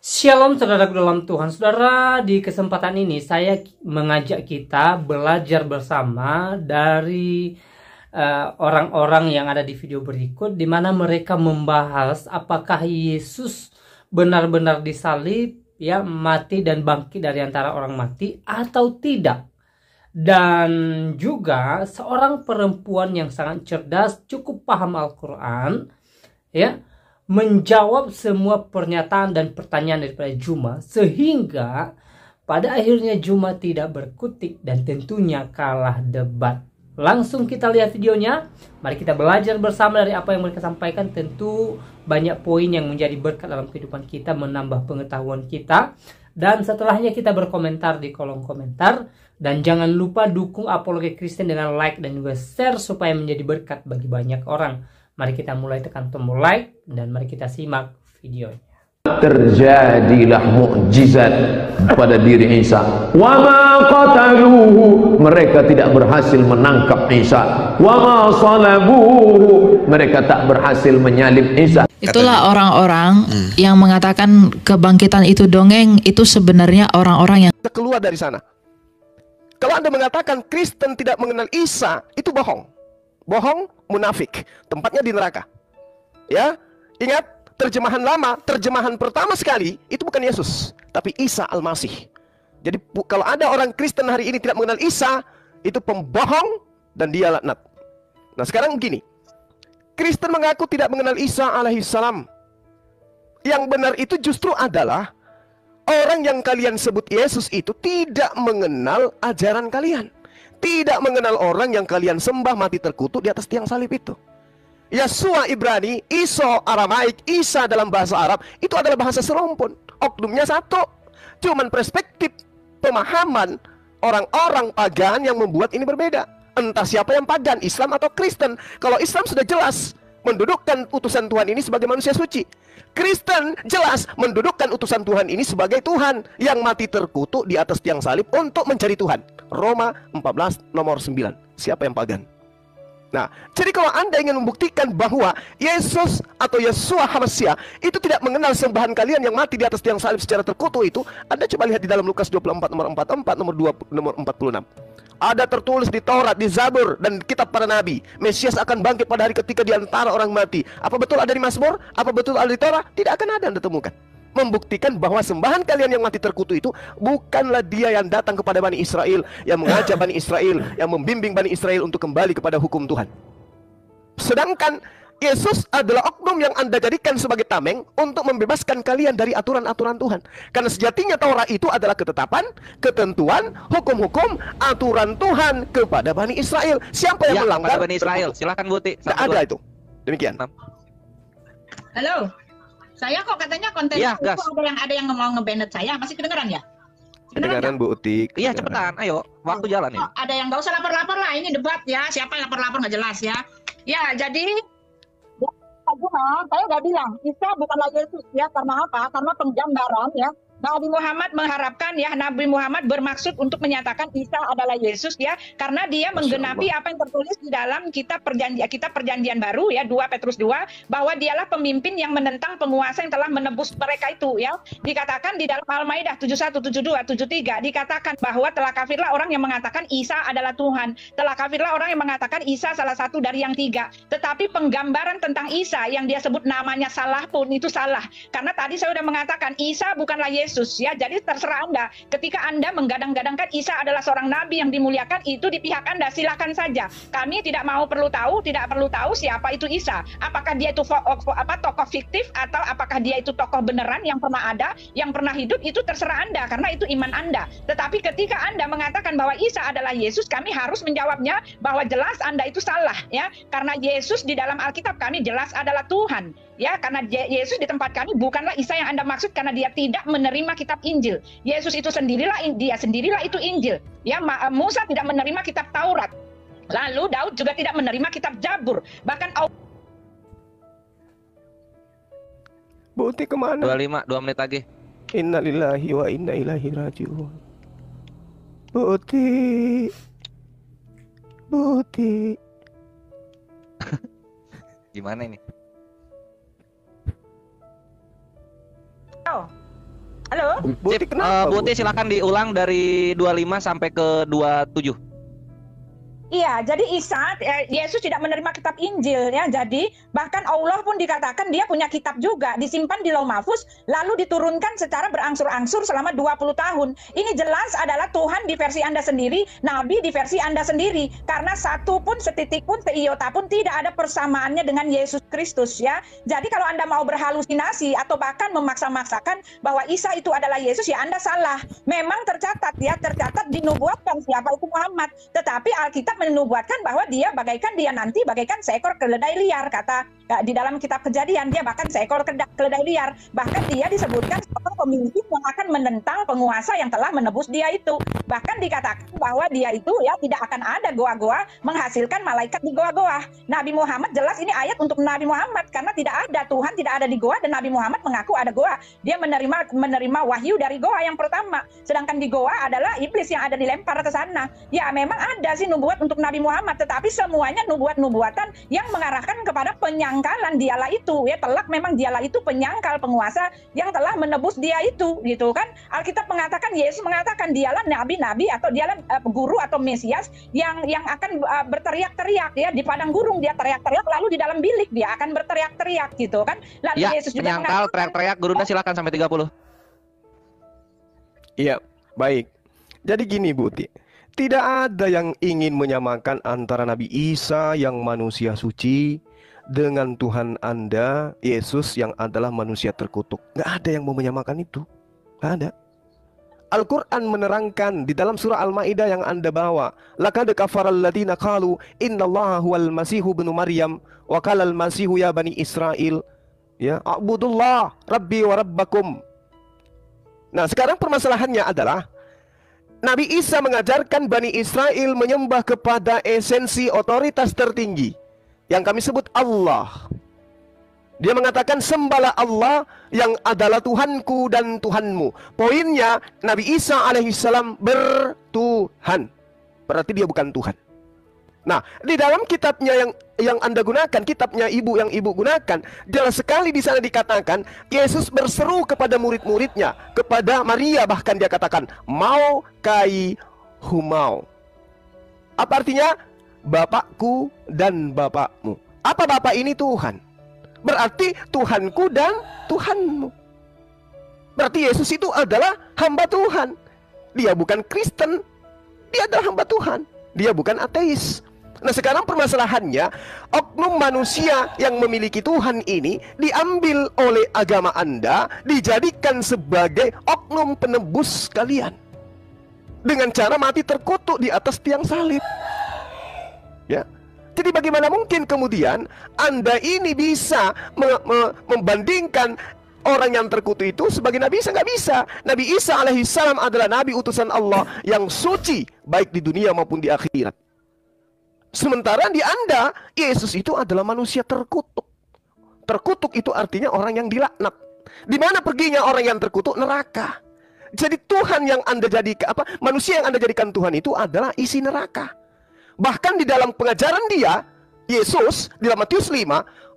Shalom saudaraku dalam Tuhan. Saudara, di kesempatan ini saya mengajak kita belajar bersama dari orang-orang yang ada di video berikut, di mana mereka membahas apakah Yesus benar-benar disalib, ya, mati dan bangkit dari antara orang mati atau tidak. Dan juga seorang perempuan yang sangat cerdas, cukup paham Al-Quran, ya, menjawab semua pernyataan dan pertanyaan daripada Juma, sehingga pada akhirnya Juma tidak berkutik dan tentunya kalah debat. Langsung kita lihat videonya. Mari kita belajar bersama dari apa yang mereka sampaikan. Tentu banyak poin yang menjadi berkat dalam kehidupan kita, menambah pengetahuan kita. Dan setelahnya kita berkomentar di kolom komentar. Dan jangan lupa dukung Apologi Kristen dengan like dan juga share supaya menjadi berkat bagi banyak orang. Mari kita mulai, tekan tombol like dan mari kita simak videonya. Terjadilah mukjizat pada diri Isa. Wa ma qataluhu, mereka tidak berhasil menangkap Isa. Wa ma salabuhu, mereka tak berhasil menyalib Isa. Itulah orang-orang yang mengatakan kebangkitan itu dongeng. Itu sebenarnya orang-orang yang keluar dari sana. Kalau Anda mengatakan Kristen tidak mengenal Isa, itu bohong. Bohong, munafik. Tempatnya di neraka. Ya, ingat, terjemahan lama, terjemahan pertama sekali itu bukan Yesus, tapi Isa Al-Masih. Jadi kalau ada orang Kristen hari ini tidak mengenal Isa, itu pembohong dan dia laknat. Nah sekarang begini, Kristen mengaku tidak mengenal Isa alaihissalam. Yang benar itu justru adalah orang yang kalian sebut Yesus itu tidak mengenal ajaran kalian. Tidak mengenal orang yang kalian sembah mati terkutuk di atas tiang salib itu. Yesua Ibrani, Iso Aramaik, Isa dalam bahasa Arab, itu adalah bahasa serumpun. Oknumnya satu. Cuman perspektif pemahaman orang-orang pagan yang membuat ini berbeda. Entah siapa yang pagan, Islam atau Kristen. Kalau Islam sudah jelas mendudukkan utusan Tuhan ini sebagai manusia suci. Kristen jelas mendudukkan utusan Tuhan ini sebagai Tuhan yang mati terkutuk di atas tiang salib untuk mencari Tuhan. Roma 14 nomor 9. Siapa yang pagan? Nah, jadi kalau Anda ingin membuktikan bahwa Yesus atau Yesua HaMasiah itu tidak mengenal sembahan kalian yang mati di atas tiang salib secara terkutuk itu, Anda coba lihat di dalam Lukas 24 nomor 44 nomor 46. Ada tertulis di Taurat, di Zabur, dan kitab para nabi, Mesias akan bangkit pada hari ketika di antara orang mati. Apa betul ada di Mazmur? Apa betul ada di Taurat? Tidak akan ada Anda temukan. Membuktikan bahwa sembahan kalian yang mati terkutuk itu bukanlah dia yang datang kepada Bani Israel, yang mengajak Bani Israel, yang membimbing Bani Israel untuk kembali kepada hukum Tuhan. Sedangkan Yesus adalah oknum yang Anda jadikan sebagai tameng untuk membebaskan kalian dari aturan-aturan Tuhan. Karena sejatinya Taurat itu adalah ketetapan, ketentuan, hukum-hukum, aturan Tuhan kepada Bani Israel. Siapa yang melanggar? Bani Israel. Silakan Bu Ti. Tidak ada itu. Demikian. Halo. Saya kok katanya konten ya, itu ada yang mau nge-banned saya. Masih kedengeran ya? Kedengaran Bu Uti. Iya, cepetan. Ayo, waktu jalan ini. Ada yang nggak usah lapor-lapor lah. Ini debat ya. Siapa yang lapor-lapor nggak jelas ya. Ya, jadi saya nggak bilang Isa bukanlah Yesus ya. Karena apa? Karena penggambaran ya. Nabi Muhammad mengharapkan ya, Nabi Muhammad bermaksud untuk menyatakan Isa adalah Yesus ya, karena dia menggenapi apa yang tertulis di dalam kitab perjanjian baru ya, 2 Petrus 2, bahwa dialah pemimpin yang menentang penguasa yang telah menebus mereka itu ya. Dikatakan di dalam Al-Maidah 71, 72, 73 dikatakan bahwa telah kafirlah orang yang mengatakan Isa adalah Tuhan. Telah kafirlah orang yang mengatakan Isa salah satu dari yang 3. Tetapi penggambaran tentang Isa yang dia sebut namanya salah pun itu salah. Karena tadi saya sudah mengatakan Isa bukanlah Yesus ya, jadi terserah Anda. Ketika Anda menggadang-gadangkan Isa adalah seorang nabi yang dimuliakan, itu di pihak Anda, silakan saja. Kami tidak perlu tahu siapa itu Isa. Apakah dia itu tokoh fiktif atau apakah dia itu tokoh beneran yang pernah ada, yang pernah hidup, itu terserah Anda karena itu iman Anda. Tetapi ketika Anda mengatakan bahwa Isa adalah Yesus, kami harus menjawabnya bahwa jelas Anda itu salah ya. Karena Yesus di dalam Alkitab kami jelas adalah Tuhan. Ya, karena Yesus di tempat kami bukanlah Isa yang Anda maksud, karena dia tidak menerima kitab Injil. Yesus itu sendirilah, dia sendirilah itu Injil. Ya, Musa tidak menerima kitab Taurat. Lalu Daud juga tidak menerima kitab Zabur. Bahkan Bu Uti kemana? 25, 2 menit lagi. Innalillahi wa inna ilaihi rajiun. Bu Uti. Bu Uti. Gimana ini? Halo? Buti Sip, kenapa? Buti silakan diulang dari 25 sampai ke 27. Iya, jadi Yesus tidak menerima kitab Injil ya. Jadi bahkan Allah pun dikatakan dia punya kitab juga, disimpan di Lauh Mahfuz, lalu diturunkan secara berangsur-angsur selama 20 tahun. Ini jelas adalah Tuhan di versi Anda sendiri, Nabi di versi Anda sendiri. Karena satu pun, setitik pun, seiota pun tidak ada persamaannya dengan Yesus Kristus ya. Jadi kalau Anda mau berhalusinasi atau bahkan memaksa-maksakan bahwa Isa itu adalah Yesus, ya Anda salah. Memang tercatat dinubuatkan siapa itu Muhammad, tetapi Alkitab menubuatkan bahwa dia nanti bagaikan seekor keledai liar, kata di dalam kitab Kejadian, dia bahkan seekor keledai liar. Bahkan dia disebutkan sebagai pemimpin yang akan menentang penguasa yang telah menebus dia itu. Bahkan dikatakan bahwa dia itu ya tidak akan ada goa-goa menghasilkan malaikat di goa-goa. Nabi Muhammad, jelas ini ayat untuk Nabi Muhammad, karena tidak ada, Tuhan tidak ada di goa dan Nabi Muhammad mengaku ada goa. Dia menerima wahyu dari goa yang pertama, sedangkan di goa adalah iblis yang ada dilempar ke sana. Ya memang ada sih nubuat untuk Nabi Muhammad, tetapi semuanya nubuatan yang mengarahkan kepada penyangkalan dialah itu ya. Telak memang dialah itu penyangkal penguasa yang telah menebus dia itu, gitu kan. Alkitab mengatakan, Yesus mengatakan dialah nabi-nabi atau dialah guru atau Mesias yang akan berteriak-teriak ya di padang gurun. Dia teriak-teriak, lalu di dalam bilik dia akan berteriak-teriak, gitu kan. Lalu Ya, Yesus juga penyangkal, teriak-teriak, gurunda silakan sampai 30. Iya, baik. Jadi gini Buti, tidak ada yang ingin menyamakan antara Nabi Isa yang manusia suci dengan Tuhan Anda, Yesus yang adalah manusia terkutuk. Nggak ada yang mau menyamakan itu. Nggak ada. Al-Quran menerangkan di dalam surah Al-Ma'idah yang Anda bawa, laqad kafara alladziina qalu innallaha huwal masihu ibnu Maryam wa qala al-masihu ya bani Israil ya a'budullah rabbi wa rabbakum. Nah, sekarang permasalahannya adalah Nabi Isa mengajarkan Bani Israel menyembah kepada esensi otoritas tertinggi yang kami sebut Allah. Dia mengatakan sembahlah Allah yang adalah Tuhanku dan Tuhanmu. Poinnya Nabi Isa alaihissalam bertuhan, berarti dia bukan Tuhan. Nah, di dalam kitabnya yang Anda gunakan, kitabnya ibu yang ibu gunakan, jelas sekali di sana dikatakan Yesus berseru kepada murid-muridnya, kepada Maria bahkan dia katakan mau kai humau. Apa artinya? Bapakku dan bapakmu. Apa bapak ini? Tuhan. Berarti Tuhanku dan Tuhanmu. Berarti Yesus itu adalah hamba Tuhan. Dia bukan Kristen, dia adalah hamba Tuhan. Dia bukan ateis. Nah, sekarang permasalahannya, oknum manusia yang memiliki Tuhan ini diambil oleh agama Anda, dijadikan sebagai oknum penebus kalian dengan cara mati terkutuk di atas tiang salib. Ya. Jadi bagaimana mungkin kemudian Anda ini bisa membandingkan orang yang terkutuk itu sebagai Nabi Isa? Nggak bisa. Nabi Isa alaihissalam adalah Nabi utusan Allah yang suci baik di dunia maupun di akhirat. Sementara di Anda, Yesus itu adalah manusia terkutuk. Terkutuk itu artinya orang yang dilaknat. Di mana perginya orang yang terkutuk? Neraka. Jadi Tuhan yang Anda jadikan, manusia yang Anda jadikan Tuhan itu adalah isi neraka. Bahkan di dalam pengajaran dia, Yesus, di dalam Matius 5,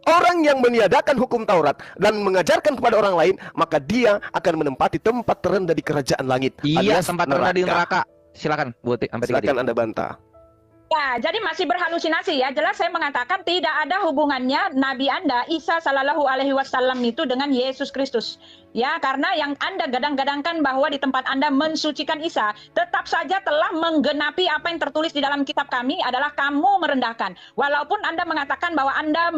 orang yang meniadakan hukum Taurat dan mengajarkan kepada orang lain, maka dia akan menempati tempat terendah di kerajaan langit. Iya, tempat terendah di neraka. Silakan, Bu Uti, sampai 30. Silakan Anda bantah. Ya, jadi masih berhalusinasi ya. Jelas saya mengatakan tidak ada hubungannya Nabi Anda Isa Shallallahu Alaihi Wasallam itu dengan Yesus Kristus. Ya, karena yang Anda gadang-gadangkan bahwa di tempat Anda mensucikan Isa, tetap saja telah menggenapi apa yang tertulis di dalam kitab kami adalah kamu merendahkan. Walaupun Anda mengatakan bahwa Anda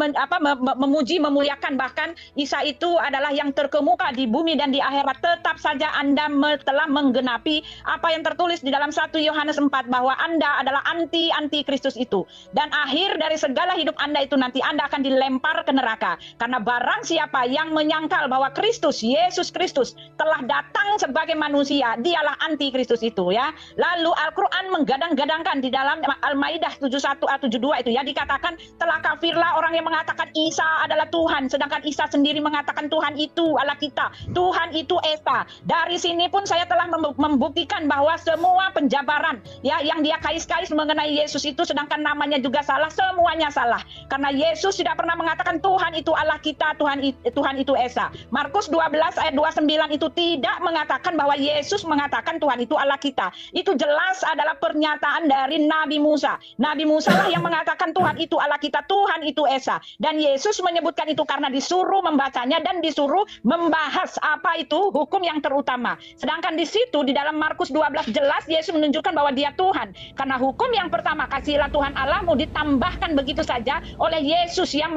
memuji, memuliakan, bahkan Isa itu adalah yang terkemuka di bumi dan di akhirat, tetap saja Anda telah menggenapi apa yang tertulis di dalam 1 Yohanes 4 bahwa Anda adalah anti Kristus itu. Dan akhir dari segala hidup Anda itu nanti Anda akan dilempar ke neraka. Karena barang siapa yang menyangkal bahwa Kristus, Yesus Kristus telah datang sebagai manusia, dialah anti Kristus itu ya. Lalu Al-Quran menggadang-gadangkan di dalam Al-Maidah 71-72 itu ya, dikatakan telah kafirlah orang yang mengatakan Isa adalah Tuhan, sedangkan Isa sendiri mengatakan Tuhan itu adalah kita, Tuhan itu Esa. Dari sini pun saya telah membuktikan bahwa semua penjabaran ya yang dia kais-kais mengenai Yesus itu, sedangkan namanya juga salah, semuanya salah. Karena Yesus tidak pernah mengatakan Tuhan itu Allah kita, Tuhan itu Esa. Markus 12 ayat 29 itu tidak mengatakan bahwa Yesus mengatakan Tuhan itu Allah kita. Itu jelas adalah pernyataan dari Nabi Musa. Nabi Musa lah yang mengatakan Tuhan itu Allah kita, Tuhan itu Esa. Dan Yesus menyebutkan itu karena disuruh membacanya dan disuruh membahas apa itu hukum yang terutama. Sedangkan di situ di dalam Markus 12 jelas Yesus menunjukkan bahwa dia Tuhan. Karena hukum yang pertama, kasihilah Tuhan Allahmu, ditambahkan begitu saja oleh Yesus yang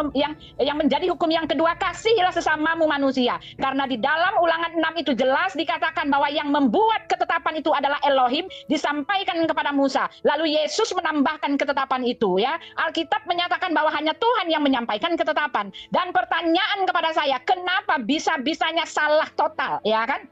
menjadi hukum yang kedua, kasihilah sesamamu manusia. Karena di dalam Ulangan 6 itu jelas dikatakan bahwa yang membuat ketetapan itu adalah Elohim, disampaikan kepada Musa. Lalu Yesus menambahkan ketetapan itu, ya. Alkitab menyatakan bahwa hanya Tuhan yang menyampaikan ketetapan. Dan pertanyaan kepada saya, kenapa bisa-bisanya salah total, ya kan?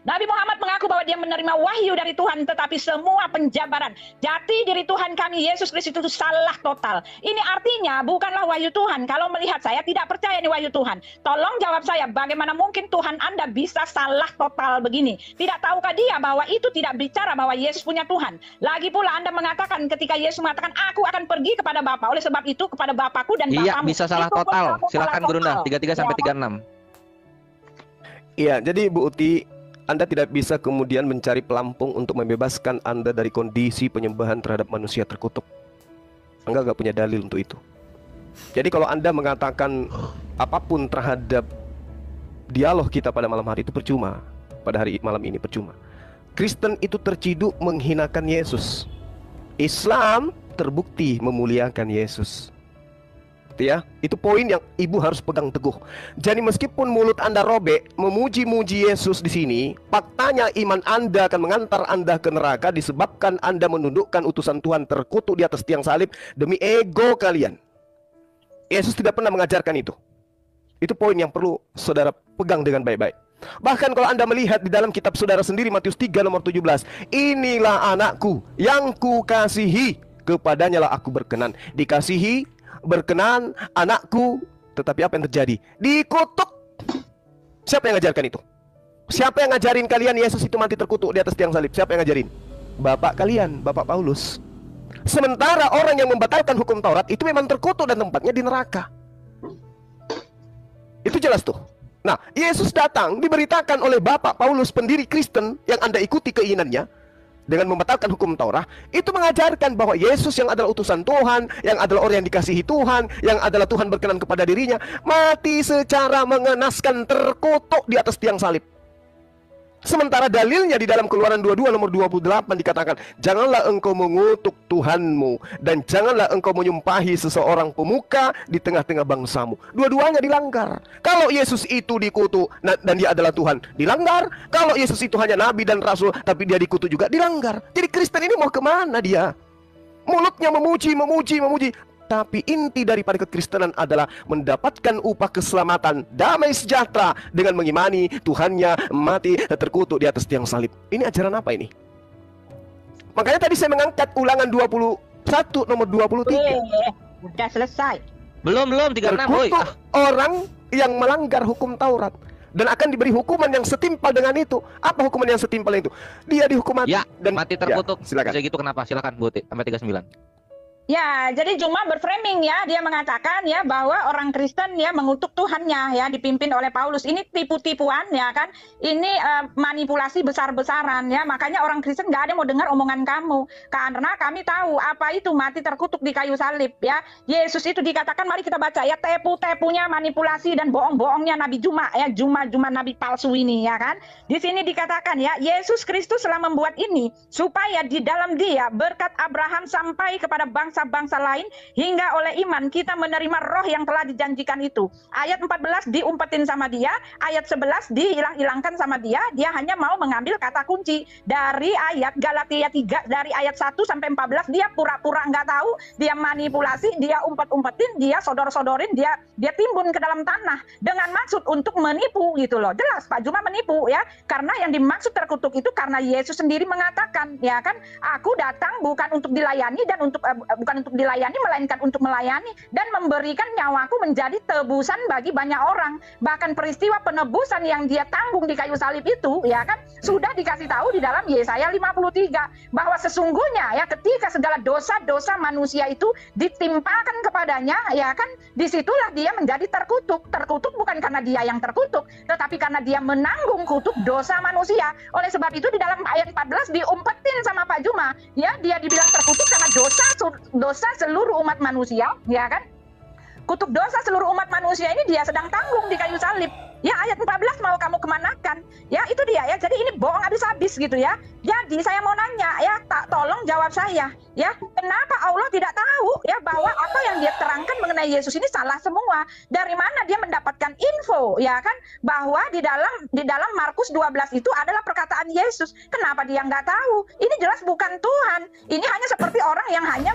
Nabi Muhammad mengaku bahwa dia menerima wahyu dari Tuhan, tetapi semua penjabaran jati diri Tuhan kami Yesus Kristus itu salah total. Ini artinya bukanlah wahyu Tuhan. Kalau melihat saya tidak percaya ini wahyu Tuhan. Tolong jawab saya, bagaimana mungkin Tuhan Anda bisa salah total begini? Tidak tahukah dia bahwa itu tidak bicara bahwa Yesus punya Tuhan? Lagi pula Anda mengatakan ketika Yesus mengatakan, aku akan pergi kepada Bapa, oleh sebab itu kepada Bapakku dan Iya, Bapamu. bisa salah total. Silakan Gurunda, 33 sampai 36. Iya, jadi Bu Uti, Anda tidak bisa kemudian mencari pelampung untuk membebaskan Anda dari kondisi penyembahan terhadap manusia terkutuk. Anda nggak punya dalil untuk itu. Jadi kalau Anda mengatakan apapun terhadap dialog kita pada malam hari itu percuma. Pada hari malam ini percuma. Kristen itu terciduk menghinakan Yesus. Islam terbukti memuliakan Yesus. Ya, itu poin yang ibu harus pegang teguh. Jadi meskipun mulut Anda robek memuji-muji Yesus di sini, faktanya iman Anda akan mengantar Anda ke neraka disebabkan Anda menundukkan utusan Tuhan terkutuk di atas tiang salib demi ego kalian. Yesus tidak pernah mengajarkan itu. Itu poin yang perlu saudara pegang dengan baik-baik. Bahkan kalau Anda melihat di dalam kitab saudara sendiri Matius 3 nomor 17, inilah anakku yang kukasihi, kepadanya lah aku berkenan. Dikasihi, berkenan, anakku. Tetapi apa yang terjadi? Dikutuk. Siapa yang ngajarkan itu? Siapa yang ngajarin kalian Yesus itu mati terkutuk di atas tiang salib? Siapa yang ngajarin? Bapak kalian, Bapak Paulus. Sementara orang yang membatalkan hukum Taurat itu memang terkutuk dan tempatnya di neraka. Itu jelas tuh. Nah, Yesus datang diberitakan oleh Bapak Paulus, pendiri Kristen yang Anda ikuti keinginannya dengan membatalkan hukum Taurat, itu mengajarkan bahwa Yesus yang adalah utusan Tuhan, yang adalah orang yang dikasihi Tuhan, yang adalah Tuhan berkenan kepada dirinya, mati secara mengenaskan terkutuk di atas tiang salib. Sementara dalilnya di dalam Keluaran 22 nomor 28 dikatakan, janganlah engkau mengutuk Tuhanmu dan janganlah engkau menyumpahi seseorang pemuka di tengah-tengah bangsamu. Dua-duanya dilanggar. Kalau Yesus itu dikutuk dan dia adalah Tuhan, dilanggar. Kalau Yesus itu hanya nabi dan rasul tapi dia dikutuk juga, dilanggar. Jadi Kristen ini mau kemana dia? Mulutnya memuji, memuji, memuji, tapi inti daripada kekristenan adalah mendapatkan upah keselamatan, damai sejahtera dengan mengimani Tuhannya mati terkutuk di atas tiang salib. Ini ajaran apa ini? Makanya tadi saya mengangkat Ulangan 21 nomor 23. Udah selesai. Belum 36, boy. Terkutuk orang yang melanggar hukum Taurat dan akan diberi hukuman yang setimpal dengan itu. Apa hukuman yang setimpal itu? Dia dihukum mati Ya, dan mati terkutuk. Ya, silakan. Bisa gitu kenapa? Silakan Bu, sampai 39. Ya, jadi Juma berframing ya, dia mengatakan ya bahwa orang Kristen ya mengutuk Tuhannya ya, dipimpin oleh Paulus. Ini tipu-tipuan ya kan, ini manipulasi besar-besaran ya, makanya orang Kristen nggak ada yang mau dengar omongan kamu, karena kami tahu apa itu mati terkutuk di kayu salib ya. Yesus itu dikatakan, mari kita baca ya, tepu-tepunya manipulasi dan bohong-bohongnya Nabi Juma ya, Juma Nabi palsu ini ya kan. Di sini dikatakan ya, Yesus Kristus telah membuat ini supaya di dalam dia berkat Abraham sampai kepada bangsa lain, hingga oleh iman kita menerima roh yang telah dijanjikan itu. Ayat 14 diumpetin sama dia, ayat 11 dihilang-hilangkan sama dia. Dia hanya mau mengambil kata kunci dari ayat Galatia 3, dari ayat 1 sampai 14. Dia pura-pura nggak tahu, dia manipulasi, dia umpet-umpetin, dia sodor-sodorin, dia timbun ke dalam tanah dengan maksud untuk menipu gitu loh. Jelas Pak Juma menipu ya, karena yang dimaksud terkutuk itu karena Yesus sendiri mengatakan ya kan, aku datang bukan untuk dilayani dan untuk bukan untuk dilayani, melainkan untuk melayani dan memberikan nyawaku menjadi tebusan bagi banyak orang. Bahkan peristiwa penebusan yang dia tanggung di kayu salib itu, ya kan, sudah dikasih tahu di dalam Yesaya 53 bahwa sesungguhnya ya ketika segala dosa-dosa manusia itu ditimpakan kepadanya, ya kan, disitulah dia menjadi terkutuk. Terkutuk bukan karena dia yang terkutuk, tetapi karena dia menanggung kutuk dosa manusia. Oleh sebab itu di dalam ayat 14 diumpetin sama Pak Juma, ya, dia dibilang terkutuk karena dosa seluruh umat manusia, ya kan? Kutuk dosa seluruh umat manusia ini dia sedang tanggung di kayu salib. Ya, ayat 14 mau kamu kemanakan? Ya, itu dia ya. Jadi ini bohong habis-habis gitu ya. Jadi saya mau nanya ya, tolong jawab saya. Ya, kenapa Allah tidak tahu ya bahwa apa yang dia terangkan mengenai Yesus ini salah semua? Dari mana dia mendapatkan info ya kan bahwa di dalam Markus 12 itu adalah perkataan Yesus? Kenapa dia nggak tahu? Ini jelas bukan Tuhan. Ini hanya seperti orang yang hanya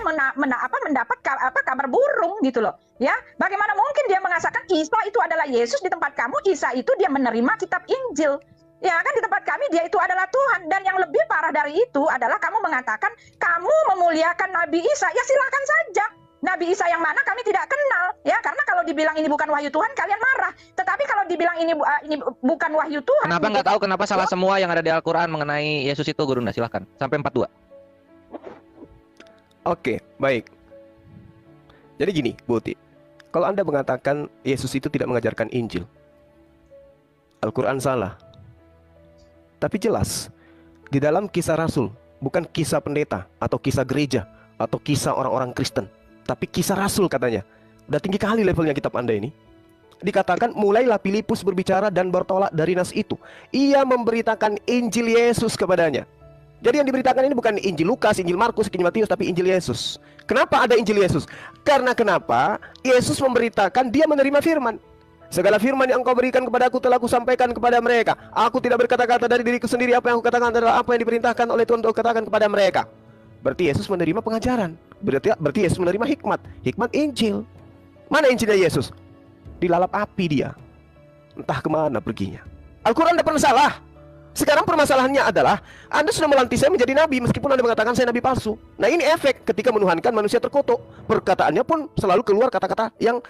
mendapat kabar burung gitu loh. Ya, bagaimana mungkin dia mengatakan Isa itu adalah Yesus, di tempat kamu Isa itu dia menerima kitab Injil. Ya kan, di tempat kami dia itu adalah Tuhan. Dan yang lebih parah dari itu adalah kamu mengatakan kamu memuliakan Nabi Isa. Ya silakan saja. Nabi Isa yang mana kami tidak kenal. Ya, karena kalau dibilang ini bukan wahyu Tuhan kalian marah. Tetapi kalau dibilang ini bukan wahyu Tuhan. Kenapa nggak tahu kenapa salah semua yang ada di Al-Quran mengenai Yesus itu, Gurunda? Silahkan. Sampai 42. Oke, baik. Jadi gini, Buti. Kalau Anda mengatakan Yesus itu tidak mengajarkan Injil, Al-Quran salah. Tapi jelas, di dalam kisah Rasul, bukan kisah pendeta, atau kisah gereja, atau kisah orang-orang Kristen, tapi kisah Rasul katanya. Udah tinggi kali levelnya kitab Anda ini. Dikatakan, mulailah Filipus berbicara dan bertolak dari nas itu. Ia memberitakan Injil Yesus kepadanya. Jadi yang diberitakan ini bukan Injil Lukas, Injil Markus, Injil Matius, tapi Injil Yesus. Kenapa ada Injil Yesus? Karena kenapa? Yesus memberitakan dia menerima firman. Segala firman yang engkau berikan kepadaku telah kusampaikan kepada mereka. Aku tidak berkata-kata dari diriku sendiri, apa yang aku katakan adalah apa yang diperintahkan oleh Tuhan untuk katakan kepada mereka. Berarti Yesus menerima pengajaran. Berarti Yesus menerima hikmat. Hikmat Injil. Mana Injilnya Yesus? Dilalap api dia. Entah kemana perginya. Al-Quran tidak pernah salah. Sekarang permasalahannya adalah Anda sudah melantik saya menjadi nabi meskipun Anda mengatakan saya nabi palsu. Nah, ini efek ketika menuhankan manusia terkutuk. Perkataannya pun selalu keluar kata-kata yang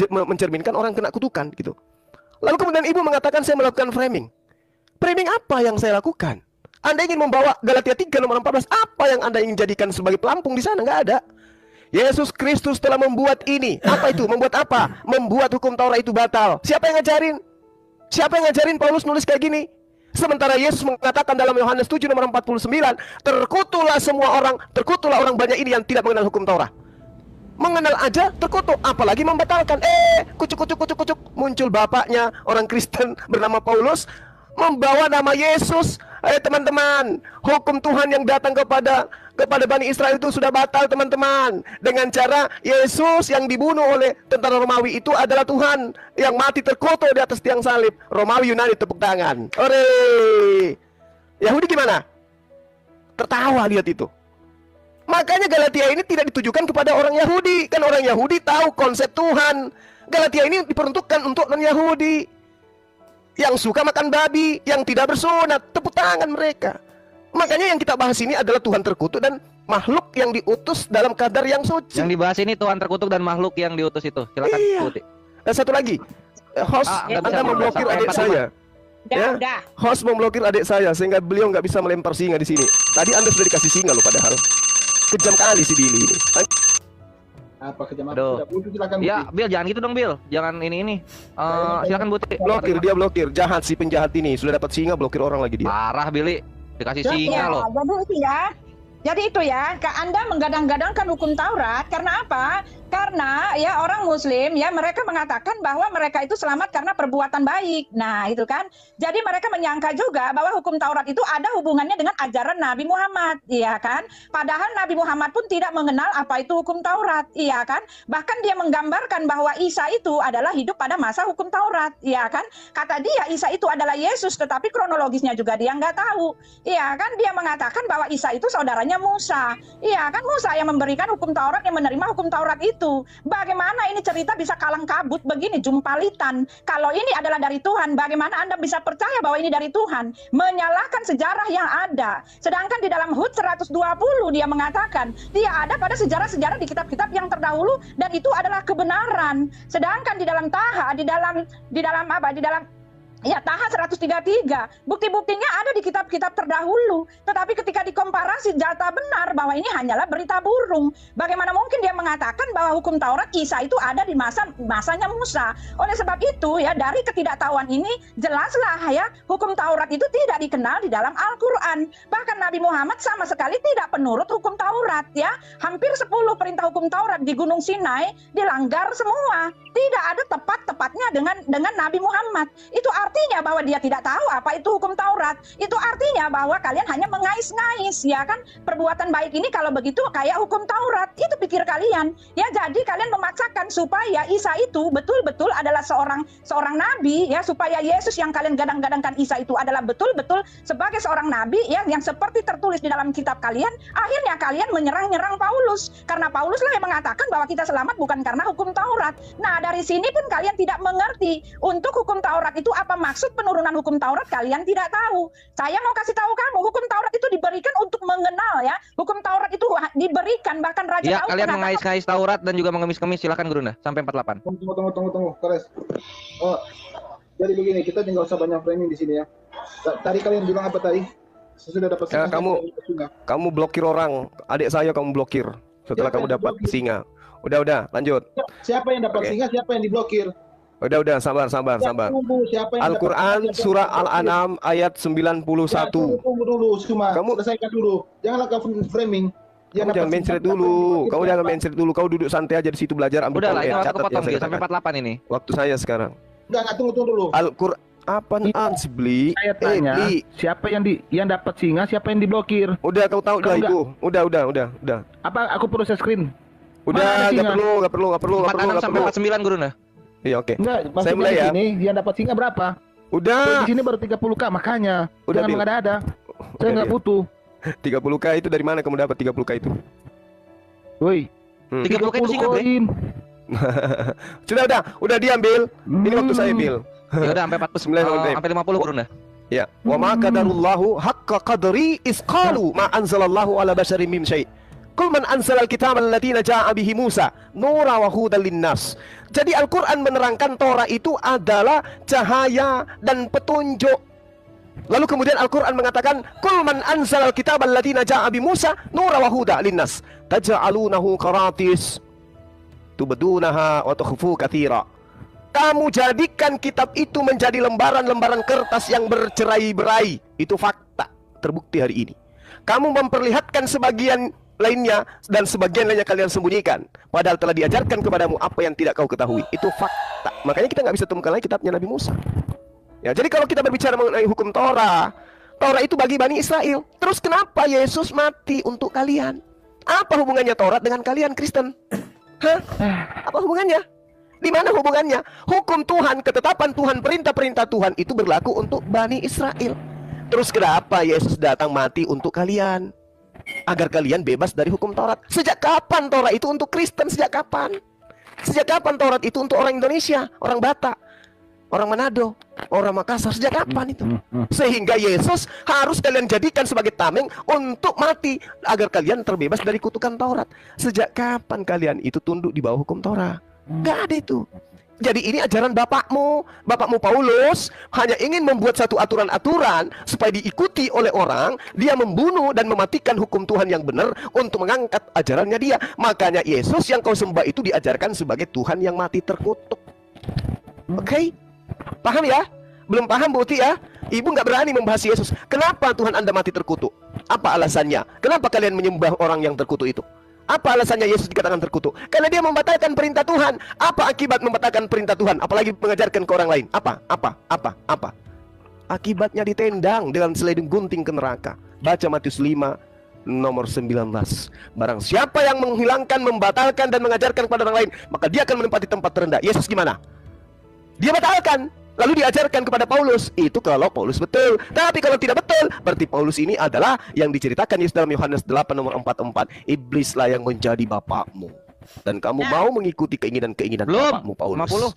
mencerminkan orang kena kutukan gitu. Lalu kemudian ibu mengatakan saya melakukan framing. Framing apa yang saya lakukan? Anda ingin membawa Galatia 3 nomor 14. Apa yang Anda ingin jadikan sebagai pelampung di sana? Nggak ada. Yesus Kristus telah membuat ini. Apa itu? Membuat apa? Membuat hukum Taurat itu batal. Siapa yang ngajarin? Siapa yang ngajarin Paulus nulis kayak gini? Sementara Yesus mengatakan dalam Yohanes 7 nomor 49, terkutuklah semua orang, terkutuklah orang banyak ini yang tidak mengenal hukum Taurat. Mengenal aja terkutuk, apalagi membatalkan. Kucuk. Muncul bapaknya orang Kristen bernama Paulus, membawa nama Yesus. Teman-teman, hukum Tuhan yang datang kepada Bani Israel itu sudah batal, teman-teman. Dengan cara Yesus yang dibunuh oleh tentara Romawi itu adalah Tuhan yang mati terkutuk di atas tiang salib. Romawi Yunani tepuk tangan. Ore. Yahudi gimana? Tertawa lihat itu. Makanya Galatia ini tidak ditujukan kepada orang Yahudi. Kan orang Yahudi tahu konsep Tuhan. Galatia ini diperuntukkan untuk non-Yahudi yang suka makan babi, yang tidak bersunat. Tepuk tangan mereka. Makanya yang kita bahas ini adalah Tuhan terkutuk dan makhluk yang diutus dalam kadar yang suci. Yang dibahas ini Tuhan terkutuk dan makhluk yang diutus itu. Silakan. Iya. Dan satu lagi, host Anda memblokir adik saya. Udah. Host memblokir adik saya sehingga beliau nggak bisa melempar singa di sini. Tadi Anda sudah dikasih singa loh padahal. Kejam kali si Billy ini. Apa kejam? Ya, Bill jangan gitu dong, Bill. Jangan ini. Silakan Buti. Blokir, dia blokir. Jahat si penjahat ini. Sudah dapat singa blokir orang lagi dia. Parah, Billy. Dikasih singa loh. Jadi itu ya, Anda menggadang-gadangkan hukum Taurat karena apa? Karena ya orang Muslim ya mereka mengatakan bahwa mereka itu selamat karena perbuatan baik. Nah itu kan, jadi mereka menyangka juga bahwa hukum Taurat itu ada hubungannya dengan ajaran Nabi Muhammad, iya kan? Padahal Nabi Muhammad pun tidak mengenal apa itu hukum Taurat, iya kan? Bahkan dia menggambarkan bahwa Isa itu adalah hidup pada masa hukum Taurat, iya kan? Kata dia Isa itu adalah Yesus, tetapi kronologisnya juga dia nggak tahu, iya kan? Dia mengatakan bahwa Isa itu saudaranya masanya Musa. Iya kan, Musa yang memberikan hukum Taurat, yang menerima hukum Taurat itu. Bagaimana ini cerita bisa kalang kabut begini, jumpalitan? Kalau ini adalah dari Tuhan, bagaimana Anda bisa percaya bahwa ini dari Tuhan? Menyalahkan sejarah yang ada. Sedangkan di dalam Hud 120 dia mengatakan, dia ada pada sejarah-sejarah di kitab-kitab yang terdahulu dan itu adalah kebenaran. Sedangkan di dalam Taha, di dalam ya, Taha 133, bukti-buktinya ada di kitab-kitab terdahulu. Tetapi ketika dikomparasi data benar bahwa ini hanyalah berita burung. Bagaimana mungkin dia mengatakan bahwa hukum Taurat Isa itu ada di masanya Musa? Oleh sebab itu ya, dari ketidaktahuan ini jelaslah ya, hukum Taurat itu tidak dikenal di dalam Al-Qur'an. Bahkan Nabi Muhammad sama sekali tidak penurut hukum Taurat ya. Hampir 10 perintah hukum Taurat di Gunung Sinai dilanggar semua. Tidak ada tepat-tepatnya dengan Nabi Muhammad. Itu artinya bahwa dia tidak tahu apa itu hukum Taurat. Itu artinya bahwa kalian hanya mengais-ngais, ya kan? Perbuatan baik ini kalau begitu kayak hukum Taurat. Itu pikir kalian. Ya, jadi kalian memaksakan supaya Isa itu betul-betul adalah seorang nabi, ya, supaya Yesus yang kalian gadang-gadangkan Isa itu adalah betul-betul sebagai seorang nabi, ya, yang seperti tertulis di dalam kitab kalian. Akhirnya kalian menyerang-nyerang Paulus. Karena Paulus lah yang mengatakan bahwa kita selamat bukan karena hukum Taurat. Nah, dari sini pun kalian tidak mengerti. Untuk hukum Taurat itu apa maksud penurunan hukum Taurat, kalian tidak tahu. Saya mau kasih tahu kamu, hukum Taurat itu diberikan untuk mengenal ya. Hukum Taurat itu diberikan, bahkan Raja Ya, Daud kalian mengatakan, mengais-ngais Taurat dan juga mengemis-kemis. Silakan Gurunda, sampai 48. Tunggu, Kores. Oh, jadi begini, kita nggak usah banyak framing di sini ya. Tadi kalian bilang apa tadi? Sesudah dapat Ya, singa. kamu blokir orang, adik saya kamu blokir setelah Siapa kamu yang dapat blokir? singa. Udah, lanjut. Siapa yang dapat Oke. singa? Siapa yang diblokir? Udah, sabar. Tunggu, siapa yang Al-Quran dapat singa, siapa surah yang diblokir? Al-An'am ayat Ya, 91. tunggu dulu, cuma Kamu- selesaikan dulu. Janganlah kau framing. Kamu jangan mencret dulu. Kamu jangan mencret dulu. Kau duduk santai aja di situ belajar, ambil Udah lah, ini poin. waktu Catat kepotong yang saya Bil, sampai katakan. 48 ini. Waktu saya sekarang. Enggak, tunggu dulu. Al-Quran apaan sih, Bli? Saya tanya, Bli. siapa yang dapat singa, siapa yang diblokir? Udah, kau tahu dah Kamu itu. Udah. Apa aku perlu share screen? Mana Udah, ada singa? nggak perlu. 46 sampai 49 Gurunda. Iya, oke. Enggak, Saya maksudnya mulai di ya. sini yang dapat singa berapa? Udah. Di sini baru 30k, makanya Udah, jangan Bil. mengada-ada. Saya Udah, nggak Bil. butuh. 30k itu dari mana kamu dapat 30k itu? Woi, 30 itu singa, Bre. koin. Udah diambil. Ini waktu saya, Bil. Ya udah sampai 49 sampai 50 Gurunda. Ya, wa ma qadarullahu haqqa qadri is qalu ma anzalallahu ala basharin min syai'. Qul man anzalal kitaba alladziina jaa'a bihi Musa nura wa hudan linnas. Jadi Al-Qur'an menerangkan Torah itu adalah cahaya dan petunjuk. Lalu kemudian Al-Qur'an mengatakan, "Qul man anzalal kitaba alladziina jaa'a bi Musa nura wa hudan linnas taj'alunahu qaratis tubdunaha wa tukhfu katsira." Kamu jadikan kitab itu menjadi lembaran-lembaran kertas yang bercerai-berai. Itu fakta, terbukti hari ini. Kamu memperlihatkan sebagian lainnya dan sebagian lainnya kalian sembunyikan. Padahal telah diajarkan kepadamu apa yang tidak kau ketahui. Itu fakta. Makanya kita nggak bisa temukan lagi kitabnya Nabi Musa. Ya, jadi kalau kita berbicara mengenai hukum Torah, Torah itu bagi Bani Israel. Terus kenapa Yesus mati untuk kalian? Apa hubungannya Taurat dengan kalian Kristen? Hah? Apa hubungannya? Di mana hubungannya? Hukum Tuhan, ketetapan Tuhan, perintah-perintah Tuhan itu berlaku untuk Bani Israel. Terus kenapa Yesus datang mati untuk kalian? Agar kalian bebas dari hukum Taurat. Sejak kapan Taurat itu untuk Kristen? Sejak kapan? Sejak kapan Taurat itu untuk orang Indonesia, orang Batak, orang Manado, orang Makassar? Sejak kapan itu? Sehingga Yesus harus kalian jadikan sebagai tameng untuk mati agar kalian terbebas dari kutukan Taurat. Sejak kapan kalian itu tunduk di bawah hukum Taurat? Gak ada itu. Jadi ini ajaran bapakmu Paulus hanya ingin membuat satu aturan-aturan supaya diikuti oleh orang. Dia membunuh dan mematikan hukum Tuhan yang benar untuk mengangkat ajarannya dia. Makanya Yesus yang kau sembah itu diajarkan sebagai Tuhan yang mati terkutuk. Oke? Paham ya? Belum paham berarti ya? Ibu nggak berani membahas Yesus. Kenapa Tuhan Anda mati terkutuk? Apa alasannya? Kenapa kalian menyembah orang yang terkutuk itu? Apa alasannya Yesus dikatakan terkutuk? Karena dia membatalkan perintah Tuhan. Apa akibat membatalkan perintah Tuhan? Apalagi mengajarkan ke orang lain. Apa? Akibatnya ditendang dengan seleding gunting ke neraka. Baca Matius 5 nomor 19. Barang siapa yang menghilangkan, membatalkan dan mengajarkan kepada orang lain, maka dia akan menempati tempat terendah. Yesus gimana? Dia batalkan. Lalu diajarkan kepada Paulus. Itu kalau Paulus betul. Tapi kalau tidak betul, berarti Paulus ini adalah yang diceritakan Yesus dalam Yohanes 8 nomor 44. Iblislah yang menjadi bapakmu, dan kamu mau mengikuti keinginan-keinginan bapakmu, Paulus. 50.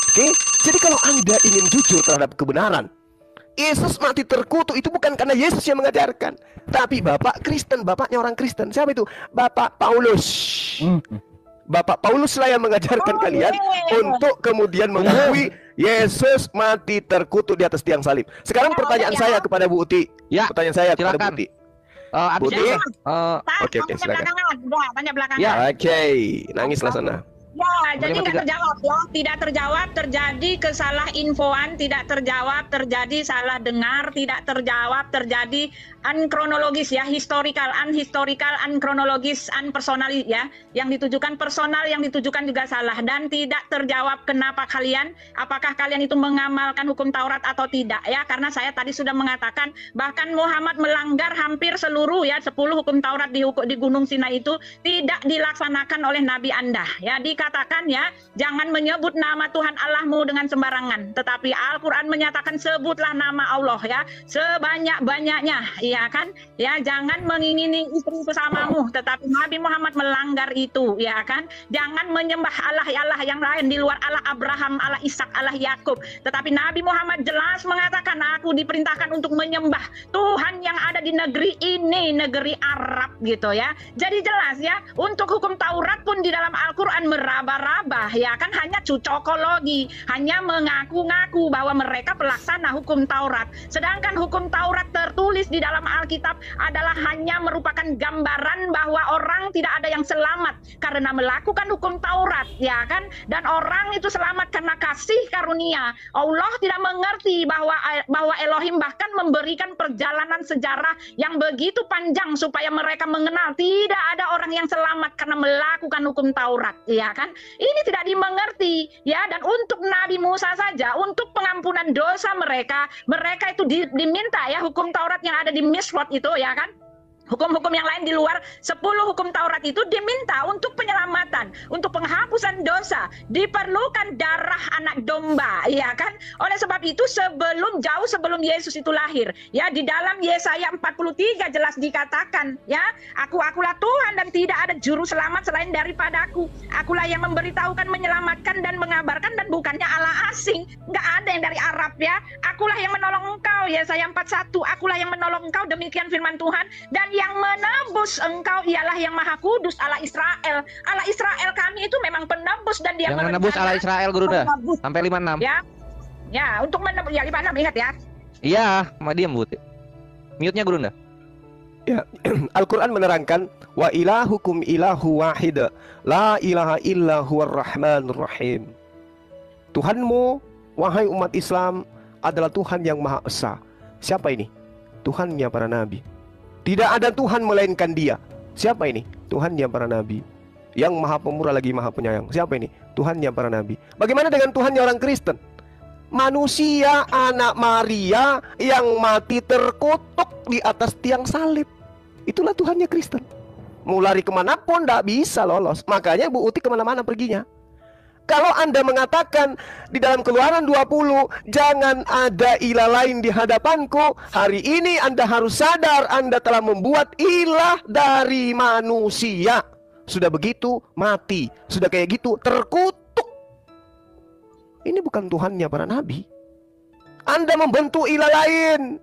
Oke, jadi kalau Anda ingin jujur terhadap kebenaran, Yesus mati terkutuk itu bukan karena Yesus yang mengajarkan, tapi Bapak Kristen, bapaknya orang Kristen. Siapa itu? Bapak Paulus. Bapak Paulus lah yang mengajarkan kalian untuk kemudian mengakui Yesus mati terkutuk di atas tiang salib. Sekarang pertanyaan saya kepada Bu Uti. Ya, Pertanyaan saya kepada silakan. Bu Uti. Abis Budi? itu, Oke, silakan. Belakangan, udah, tanya belakangan. Ya. Oke, nangislah sana. Ya, jadi Bagaimana nggak terjawab ya, tidak terjawab, terjadi kesalahinfoan, tidak terjawab, terjadi salah dengar, tidak terjawab, terjadi unkronologis ya, historical, unkronologis, unpersonal ya, yang ditujukan personal, yang ditujukan juga salah, dan tidak terjawab kenapa kalian, apakah kalian itu mengamalkan hukum Taurat atau tidak ya, karena saya tadi sudah mengatakan bahkan Muhammad melanggar hampir seluruh ya 10 hukum Taurat di Gunung Sinai itu tidak dilaksanakan oleh Nabi Anda ya. Dikatakan ya, jangan menyebut nama Tuhan Allahmu dengan sembarangan, tetapi Al-Quran menyatakan sebutlah nama Allah ya sebanyak-banyaknya, ya kan ya, jangan mengingini istri bersamamu, tetapi Nabi Muhammad melanggar itu ya kan. Jangan menyembah Allah yang lain di luar Allah Abraham, Allah Ishak, Allah Yakub, tetapi Nabi Muhammad jelas mengatakan aku diperintahkan untuk menyembah Tuhan yang ada di negeri ini, negeri Arab gitu ya. Jadi jelas ya, untuk hukum Taurat pun di dalam Al-Quran meraba-raba ya kan, hanya cucokologi, hanya mengaku-ngaku bahwa mereka pelaksana hukum Taurat, sedangkan hukum Taurat tertulis di dalam Alkitab adalah hanya merupakan gambaran bahwa orang tidak ada yang selamat karena melakukan hukum Taurat ya kan, dan orang itu selamat karena kasih karunia. Allah tidak mengerti bahwa Elohim bahkan memberikan perjalanan sejarah yang begitu panjang supaya mereka mengenal tidak ada orang yang selamat karena melakukan hukum Taurat ya kan. Ini tidak dimengerti ya. Dan untuk Nabi Musa saja, untuk pengampunan dosa mereka itu diminta ya, hukum Taurat yang ada di Misrot itu ya kan, hukum-hukum yang lain di luar 10 hukum Taurat itu diminta untuk penyelamatan, untuk penghapusan dosa, diperlukan darah anak domba, ya kan? Oleh sebab itu jauh sebelum Yesus itu lahir, ya, di dalam Yesaya 43 jelas dikatakan, ya, akulah Tuhan dan tidak ada juru selamat selain daripadaku. Akulah yang memberitahukan, menyelamatkan dan mengabarkan, dan bukannya Allah asing, nggak ada yang dari Arab ya. Akulah yang menolong engkau, Yesaya 41, akulah yang menolong engkau, demikian firman Tuhan, dan yang menebus engkau ialah yang Maha Kudus, Allah Israel. Allah Israel kami itu memang penebus, dan dia yang menebus Allah Israel, Gurunda. Sampai 56. Ya. Ya, untuk menebus ya 56, ingat ya. Iya, sama diam, Bu. Mute-nya, Gurunda. Ya, Al-Quran menerangkan wa ilahukum ilahu wahid, la ilaha illa huwar rahmanur rahim. Tuhanmu, wahai umat Islam, adalah Tuhan yang Maha Esa. Siapa ini? Tuhannya para nabi. Tidak ada Tuhan melainkan Dia. Siapa ini? Tuhannya para nabi. Yang Maha Pemurah lagi Maha Penyayang. Siapa ini? Tuhannya para nabi. Bagaimana dengan Tuhannya orang Kristen? Manusia anak Maria yang mati terkutuk di atas tiang salib. Itulah Tuhannya Kristen. Mau lari kemanapun tidak bisa lolos. Makanya Bu Uti kemana-mana perginya. Kalau Anda mengatakan di dalam Keluaran 20, jangan ada ilah lain di hadapanku, hari ini Anda harus sadar Anda telah membuat ilah dari manusia. Sudah begitu mati, sudah kayak gitu terkutuk. Ini bukan Tuhannya para nabi. Anda membentuk ilah lain